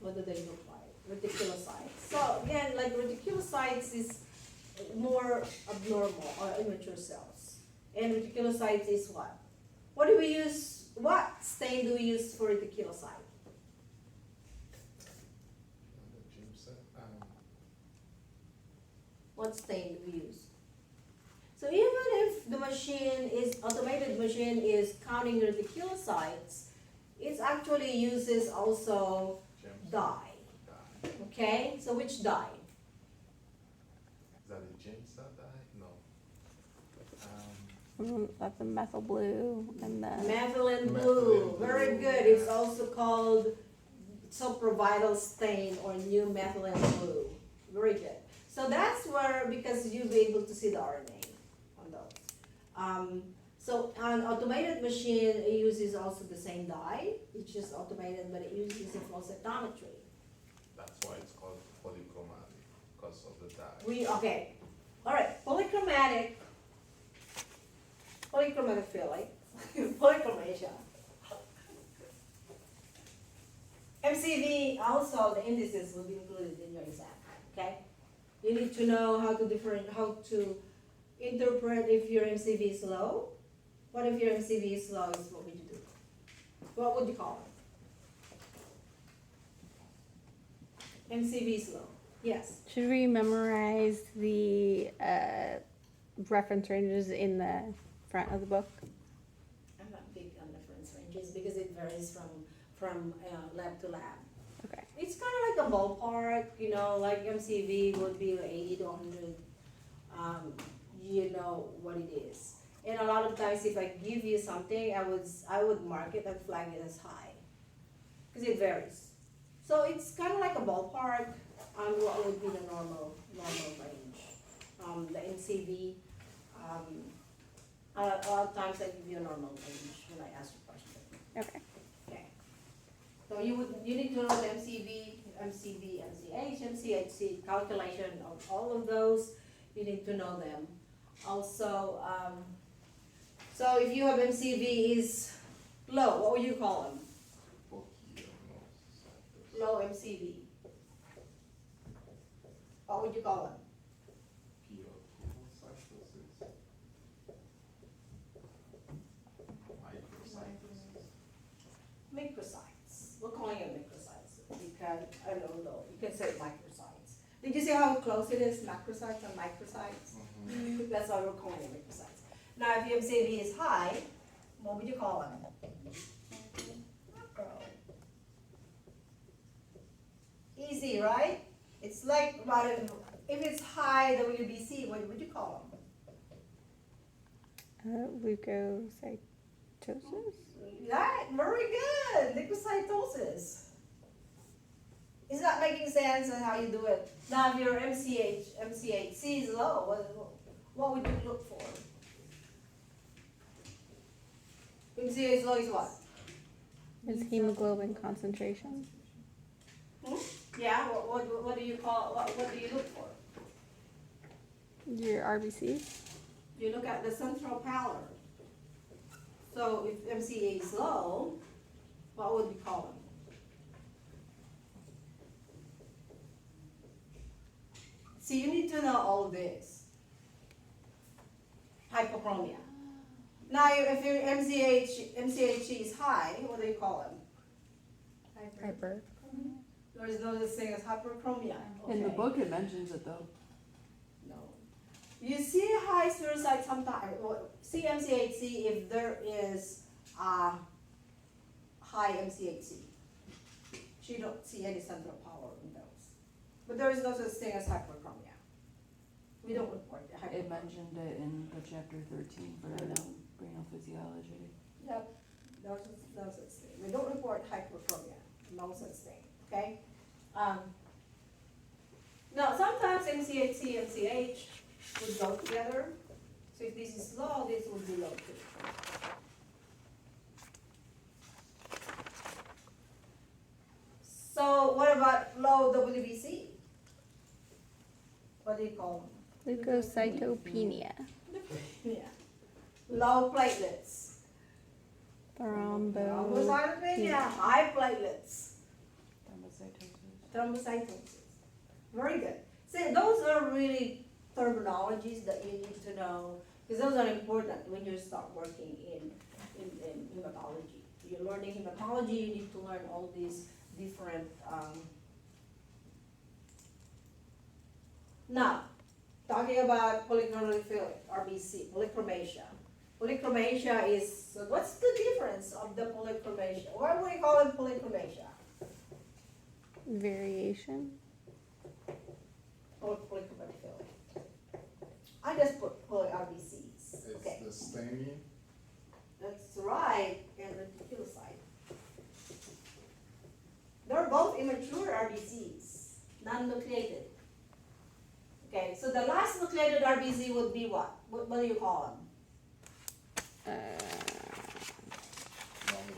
What do they look like? Reticulocytes. So again, like reticulocytes is more abnormal or immature cells. And reticulocytes is what? What do we use? What stain do we use for reticulocyte? What stain do we use? So even if the automated machine is counting reticulocytes, it actually uses also dye. Okay, so which dye? Is that a James dye? No. That's a methyl blue and the Methylene blue. Methylene blue. Very good. It's also called soprovital stain or new methylene blue. Very good. So that's where, because you'll be able to see the RNA on those. So an automated machine, it uses also the same dye. It's just automated, but it uses a flow cytometry. That's why it's called polychromatic, because of the dye. Okay. All right. Polychromatic filling. Polychromasia. MCV, also the indices will be included in your exam. Okay. You need to know how to interpret if your MCV is low. What if your MCV is low? Is what would you do? What would you call it? MCV is low. Yes. Should we memorize the reference ranges in the front of the book? I'm not big on reference ranges because it varies from lab to lab. Okay. It's kind of like a ballpark, like MCV would be 80 to 100. You know what it is. And a lot of times if I give you something, I would mark it and flag it as high. Because it varies. So it's kind of like a ballpark on what would be the normal range. The NCV, a lot of times I give you a normal range when I ask a question. Okay. Okay. So you need to know the MCV, MCH, MCHC calculation of all of those. You need to know them. Also, so if you have MCV is low, what would you call them? Low MCV. What would you call them? Microsites. We're calling it microsites because I don't know. You can say microsites. Did you see how close it is? Macrosites and microsites. That's why we're calling it microsites. Now, if your MCV is high, what would you call them? Macro. Easy, right? It's like if it's high WBC, what would you call them? Leukocytosis. Right, very good. Leukocytosis. Is that making sense on how you do it? Now, if your MCHC is low, what would you look for? MCH low is what? Is hemoglobin concentration. Yeah. What do you call? What do you look for? Your RBC. You look at the central pallor. So if MCA is low, what would we call them? See, you need to know all of this. Hypochromia. Now, if your MCHC is high, what do you call them? Hyper. There is no such thing as hyperchromia. In the okay? book it mentions it though. No. You see high spherocyte sometimes. See MCHC if there is high MCHC. You don't see any central power in those. But there is no such thing as hyperchromia. We don't report hyperchromia. It mentioned it in the chapter 13 for I know. renal physiology. Yep, no such thing. We don't report hyperchromia, no such thing, okay? Now, sometimes MCHC, MCH would go together. So if this is low, this would be low too. So what about low WBC? What do you call them? Leukocytopenia. Yeah. Low platelets. Thrombocytopenia. Thrombocytopenia, high platelets. Thrombocytosis. Thrombocytosis. Very good. See, those are really terminologies that you need to know, because those are important when you start working in hematology. You're learning hematology, you need to learn all these different, now, talking about polychromophilic, RBC, polychromasia. Polychromasia is, so what's the difference of the polychromasia? Why do we call it polychromasia? Variation. Or polychromophilic? I just put poly-RBCs, It's okay. the staining. That's right, and reticulocyte. They're both immature RBCs, non-nucleated. Okay, so the last nucleated RBC would be what? What do you call Normal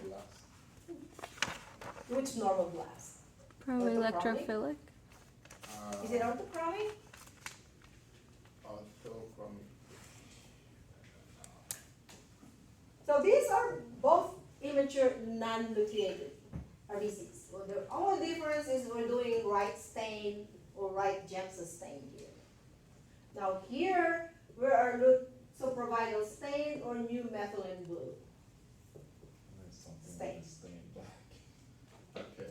blast. them? Which normal blast? Proelectrophilic. Is it orthochromic? Orthochromic. So these are both immature, non-nucleated RBCs. Well, the only difference is we're doing right stain or right GEMSA stain here. Now here, we are leukoprovidal stain or new methylene blue. There's something Stain. with the stain black. Okay.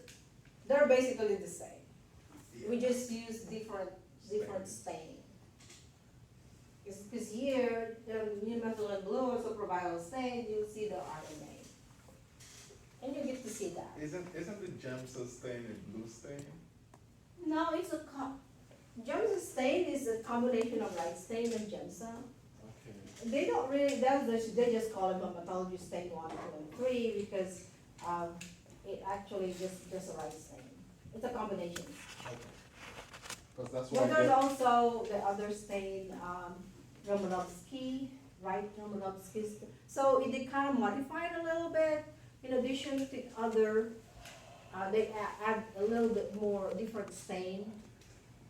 They're basically the same. We just use different stain. Because here, the new methylene blue or superviral stain, you'll see the RNA. And you get to see that. Isn't the GEMSA stain a blue stain? No, it's a GEMSA stain is a combination of light stain and GEMSA. Okay. they don't really, they just call them hematology stain 1, 2, and 3 because, it actually just a right stain. It's a combination. Cause that's why But I there's get, also the other stain, Romanovsky, right, Romanovsky. So they kind of modified a little bit, in addition to other, they add a little bit more different stain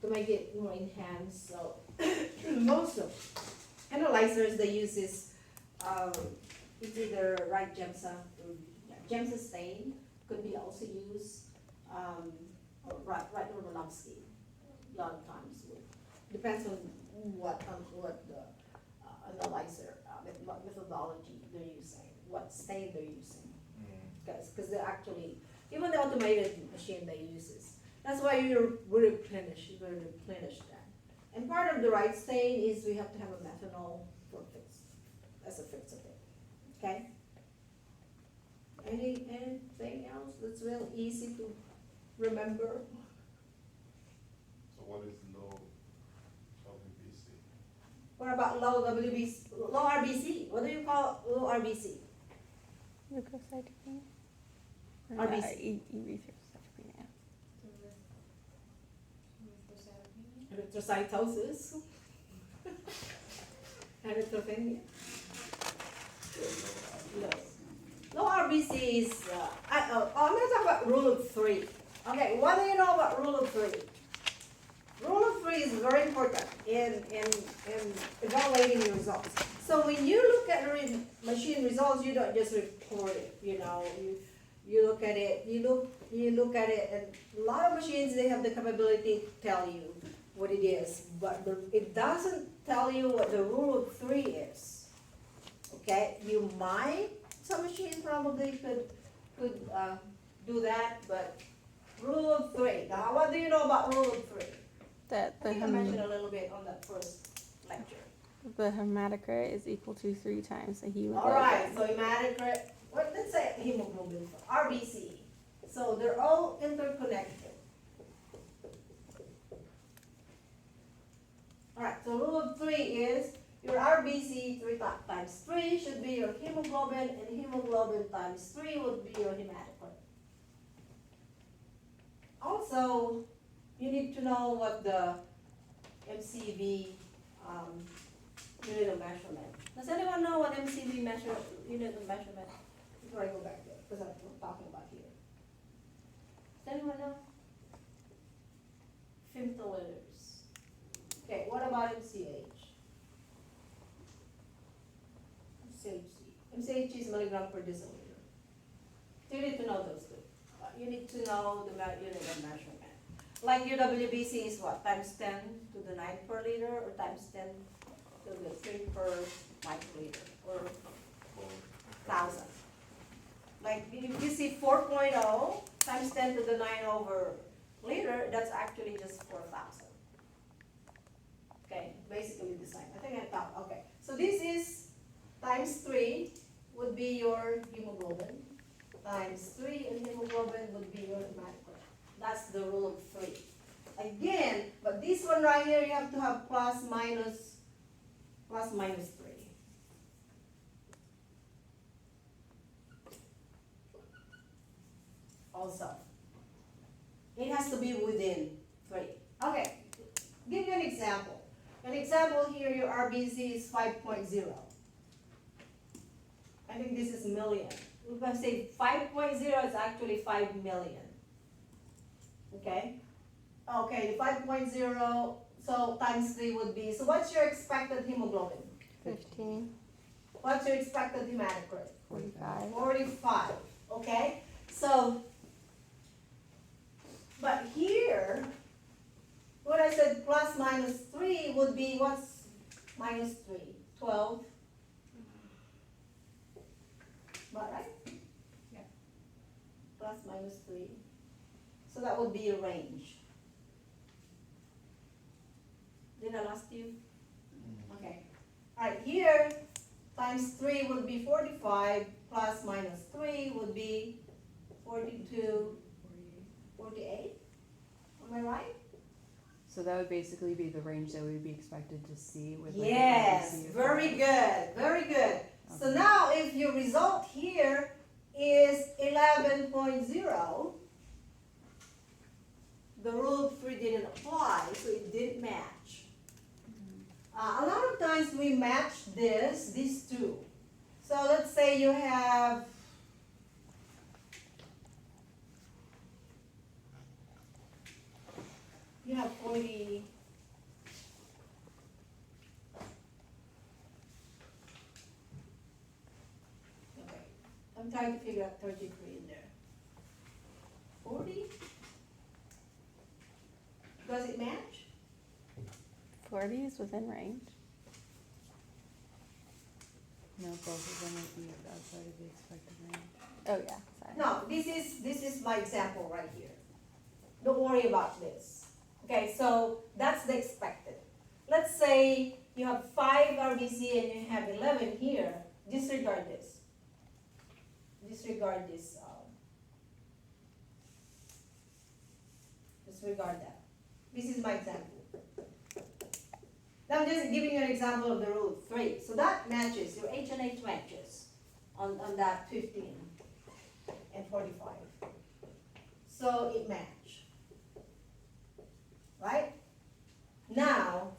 to make it more enhanced, so most of analyzers they use is, it's either right GEMSA or GEMSA stain could be also used, or right Romanovsky. A lot of times, depends on what the analyzer, what methodology they're using, what stain they're using. Because they're actually, even the automated machine they uses, that's why you replenish that. And part of the right stain is we have to have a methanol for fix, as a fix of it, okay? Anything else that's real easy to remember? So what is low WBC? What about low WBC, low RBC? What do you call low RBC? Leukocytopenia? RBC. Erythrocytopenia. Erythrocytosis. Erythrophenia. Low RBC is, I'm gonna talk about rule of 3. Okay, what do you know about rule of 3? Rule of 3 is very important in evaluating your results. So when you look at the machine results, you don't just report it, you know, you look at it, you look at it, and a lot of machines, they have the capability to tell you what it is, but it doesn't tell you what the rule of 3 is. Okay, you might, some machines probably could do that, but rule of 3. Now, what do you know about rule of 3? That I think I mentioned a little bit on that first lecture. the hematocrit is equal to 3 times the hemoglobin. All right, so hematocrit, well, let's say hemoglobin, RBC. So they're all interconnected. All right, so rule of 3 is your RBC 3 times 3 should be your hemoglobin, and hemoglobin times 3 would be your hematocrit. Also, you need to know what the MCV unit of measurement. Does anyone know what MCV unit of measurement? Before I go back there, because I'm talking about here. Does anyone know? Femtoliters. Okay, what about MCH? MCH is milligram per deciliter. You need to know those two. You need to know the unit of measurement. Like your WBC is what? Times 10 to the 9 per liter, or times 10 to the 3 per microliter, or 1,000. Like if you see 4.0 times 10 to the 9 over liter, that's actually just 4,000. Okay, basically the same. I think I thought, okay. So this is times 3 would be your hemoglobin. Times 3 in hemoglobin would be your hematocrit. That's the rule of 3. Again, but this one right here, you have to have plus minus 3. Also, it has to be within 3. Okay, give you an example. An example here, your RBC is 5.0. I think this is million. We're going to say 5.0 is actually 5 million. Okay? Okay, 5.0, so times 3 would be, so what's your expected hemoglobin? 15, What's your expected hematocrit? 45. 45, okay? So, but here, what I said plus minus 3 would be, what's minus 3? 12. About right? Yeah. Plus minus 3. So that would be a range. Did I lost you? Okay. Alright, here times 3 would be 45, plus minus 3 would be 42, 48. Am I right? So that would basically be the range that we would be expected to see with like Yes, an RBC of very 5. good, very good. So Okay. now if your result here is 11.0, the rule of three didn't apply, so it didn't match. A lot of times we match these two. So let's say you have you have 40. Okay, I'm trying to figure out 33 in there. 40? Does it match? 40 is within range. No, both of them would be outside of the expected range. Oh yeah, sorry. No, this is my example right here. Don't worry about this. Okay, so that's the expected. Let's say you have 5 RBC and you have 11 here. Disregard this. Disregard this. Disregard that. This is my example. Now I'm just giving you an example of the rule of 3. So that matches, your H and H matches on that 15 and 45. So it match. Right? Now,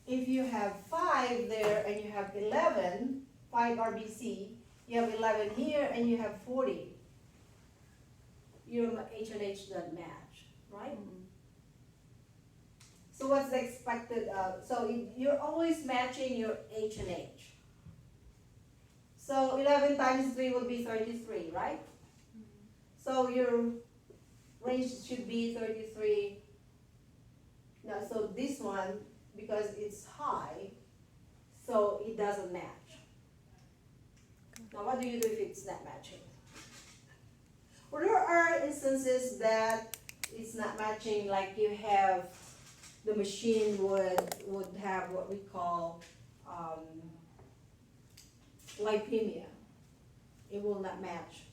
if you have 5 there and you have 11, 5 RBC, you have 11 here and you have 40, your H and H doesn't match, right? Mhm. So what's the expected, you're always matching your H and H. So 11 times 3 will be 33, right? So your range should be 33. Now, so this one, because it's high, so it doesn't match. Now what do you do if it's not matching? Well, there are instances that it's not matching, like you have, the machine would have what we call lipemia. It will not match.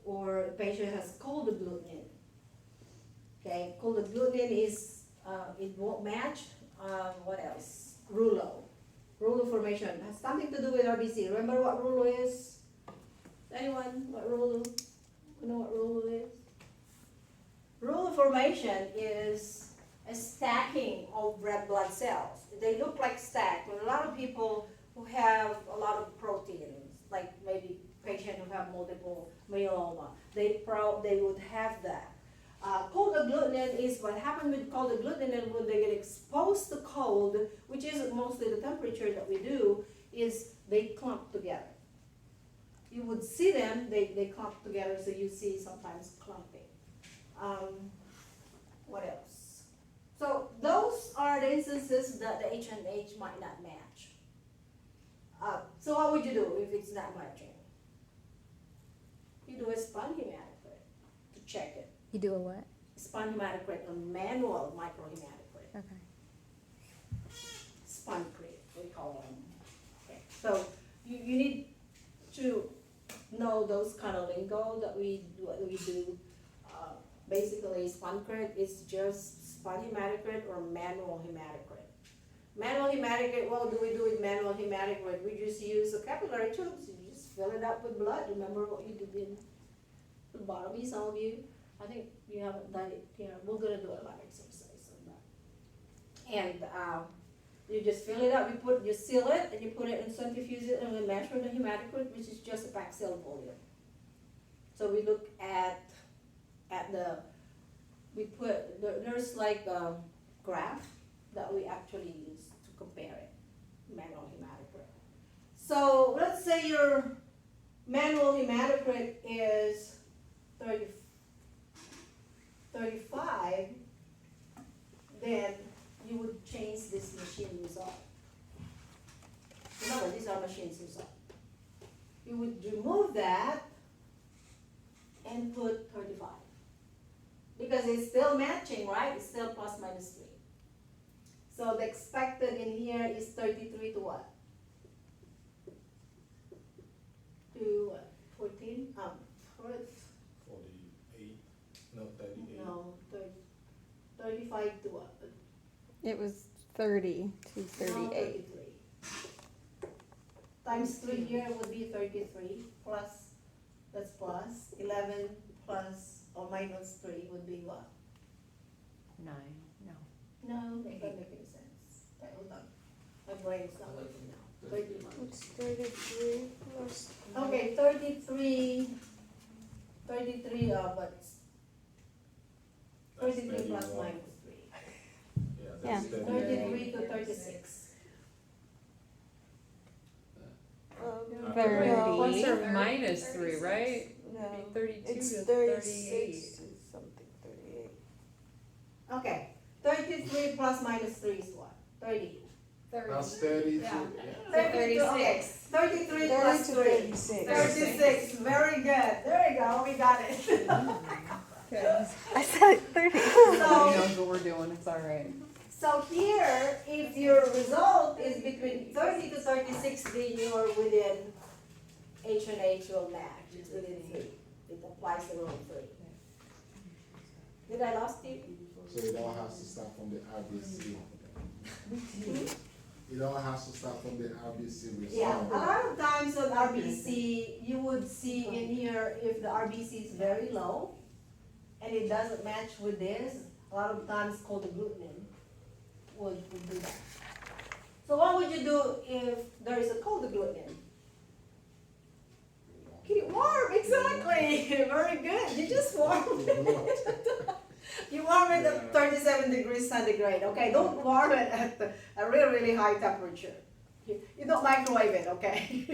Or the patient has cold agglutinin. Okay, cold agglutinin is, it won't match. What else? Rouleau. Rouleau formation has something to do with RBC. Remember what Rouleau is? Anyone? What Rouleau? You know what Rouleau is? Rouleau formation is a stacking of red blood cells. They look like stacked. But a lot of people who have a lot of proteins, like maybe patients who have multiple myeloma, they would have that. Cold agglutinin is what happens with cold agglutinin when they get exposed to cold, which is mostly the temperature that we do, is they clump together. You would see them, they clump together, so you see sometimes clumping. What else? So those are the instances that the H and H might not match. So what would you do if it's not matching? You do a spun hematocrit to check it. You do a what? Spun hematocrit, a manual microhematocrit. Okay. Spun crit, we call them. Okay. So you need to know those kind of lingo that we do. Basically, spun crit is just spun hematocrit or manual hematocrit. Manual hematocrit, what do we do with manual hematocrit? We just use a capillary tubes. You just fill it up with blood. Remember what you did in phlebotomy, some of you? I think you haven't done it here. We're gonna do a lot of exercise on that. And you just fill it up, you seal it, and you put it in centrifuge it, and we measure the hematocrit, which is just a packed cell volume. So we look at there's like a graph that we actually use to compare it, manual hematocrit. So let's say your manual hematocrit is 35, then you would change this machine result. Remember, these are machines result. You would remove that and put 35. Because it's still matching, right? It's still plus minus 3. So the expected in here is 33 to what? To what? 14? 48, no, 38. No, 35 to what? It was 30 to No, 38. 33. Times 3 here would be 33 plus, that's plus, 11 plus or minus 3 would be what? 9, no. No, that doesn't make any sense. Okay, hold on. My brain's not working now. 31. It's 33 plus. Okay, 33, what's? 33 plus 31. minus 3. Yeah, Yeah. that's 33 to 36. Thirty. Plus or minus 3, right? No, Be 32 it's to 36 38. to something, 38. Okay, 33 plus minus 3 is what? 30. That's 32. Yeah. Yeah. 32, okay. 33 plus 3. 36. 36, very good. There you go, we got it. I said 30. He So, knows what we're doing, it's all right. so here, if your result is between 30 to 36, then you're within H and H will match. It's within 3. It applies the rule of 3. Did I lost you? So it all has to start from the RBC. It all has to start from the RBC result. Yeah, a lot of times on RBC, you would see in here if the RBC is very low and it doesn't match with this, a lot of times cold agglutinin would do that. So what would you do if there is a cold agglutinin? Keep it warm, exactly. Very good. You just warm it. You warm it at 37 degrees centigrade. Okay, don't warm it at a really, really high temperature. You don't microwave it, okay?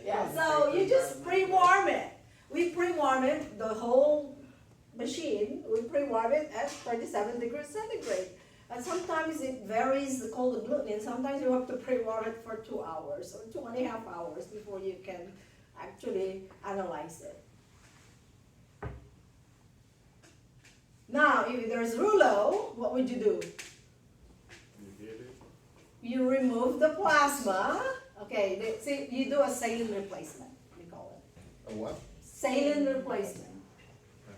Yeah, so you just pre-warm it. We pre-warm it, the whole machine, we pre-warm it at 37 degrees centigrade. And sometimes it varies the cold agglutinin. Sometimes you have to pre-warm it for 2 hours or 2.5 hours before you can actually analyze it. Now, if there's rouleau, what would you do? You get it? You remove the plasma. Okay, see, you do a saline replacement, we call it. A what? Saline replacement.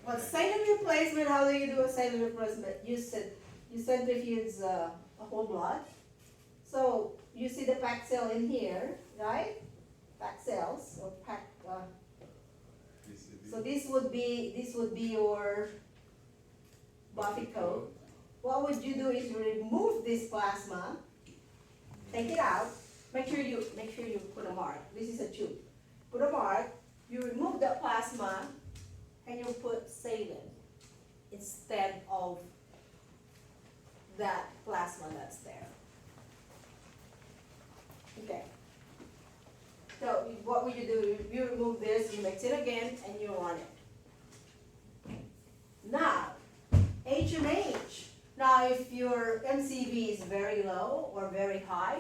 Well, saline replacement, how do you do a saline replacement? You centrifuge a whole blood. So you see the packed cell in here, right? Packed cells or packed. PCB. So this would be your Buffy coat. What would you do is you remove this plasma, take it out. Make sure you put a mark. This is a tube. Put a mark. You remove the plasma, and you put saline instead of that plasma that's there. Okay. So what would you do? You remove this, you mix it again, and you run it. Now, H&H. Now, if your MCV is very low or very high,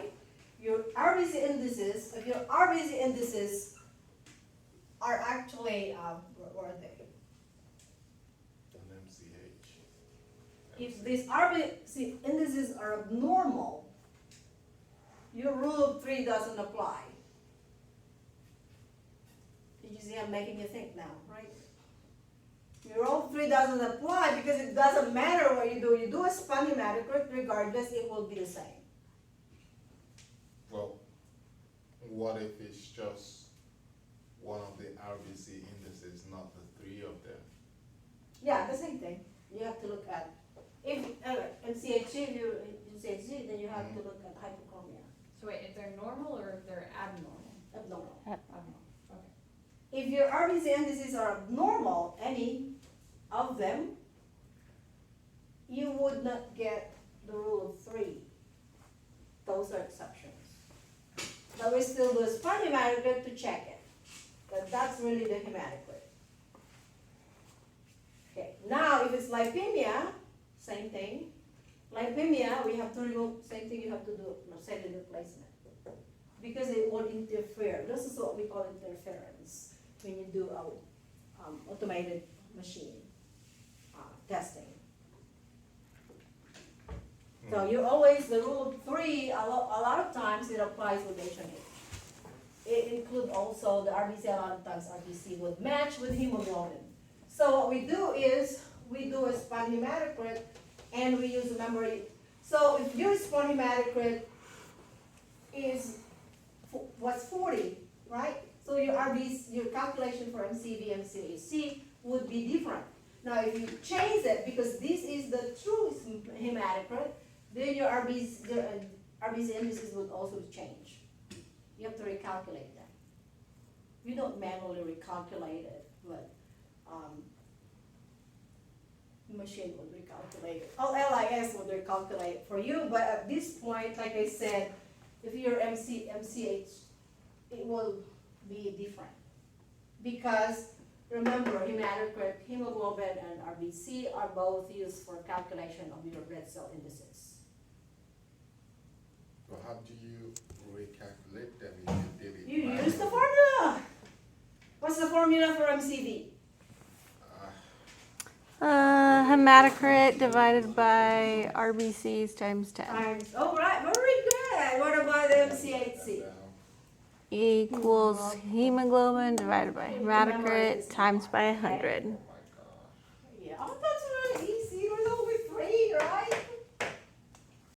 your RBC indices, if your RBC indices are actually, where are they? An MCH. If these RBC indices are abnormal, your rule of 3 doesn't apply. Did you see I'm making you think now, right? Your rule of 3 doesn't apply because it doesn't matter what you do. You do a sponge hematocrit, regardless, it will be the same. Well, what if it's just one of the RBC indices, not the 3 of them? Yeah, the same thing. You have to look at, if MCHG, if you're in CHG, then you have to look at hypochromia, So wait, if they're normal or if they're abnormal? abnormal. Abnormal. If your RBC indices are abnormal, any of them, you would not get the rule of 3. Those are exceptions. But we still do a sponge hematocrit to check it. But that's really the hematocrit. Okay, now if it's lipemia, same thing. Lipemia, we have to remove, same thing you have to do, saline replacement. Because it won't interfere. This is what we call interference when you do a automated machine testing. So you always, the rule of 3, a lot of times it applies with H&H. It includes also the RBC, a lot of times RBC would match with hemoglobin. So what we do is, we do a spot hematocrit, and we use, remember, so if your spot hematocrit is, was 40, right? So your RBC, your calculation for MCV, MCHC would be different. Now, if you change it, because this is the true hematocrit, then your RBC, the RBC indices would also change. You have to recalculate that. You don't manually recalculate it, but, machine would recalculate it. Oh, LIS would recalculate it for you, but at this point, like I said, if you're MCH, it will be different. Because remember, hematocrit, hemoglobin, and RBC are both used for calculation of your red cell indices. But how do you recalculate them if you did it? You manually? use the formula. What's the formula for MCV? Hematocrit divided by RBCs times 10 Oh, right, very good. What about the MCHC? equals hemoglobin divided by hematocrit times by 100.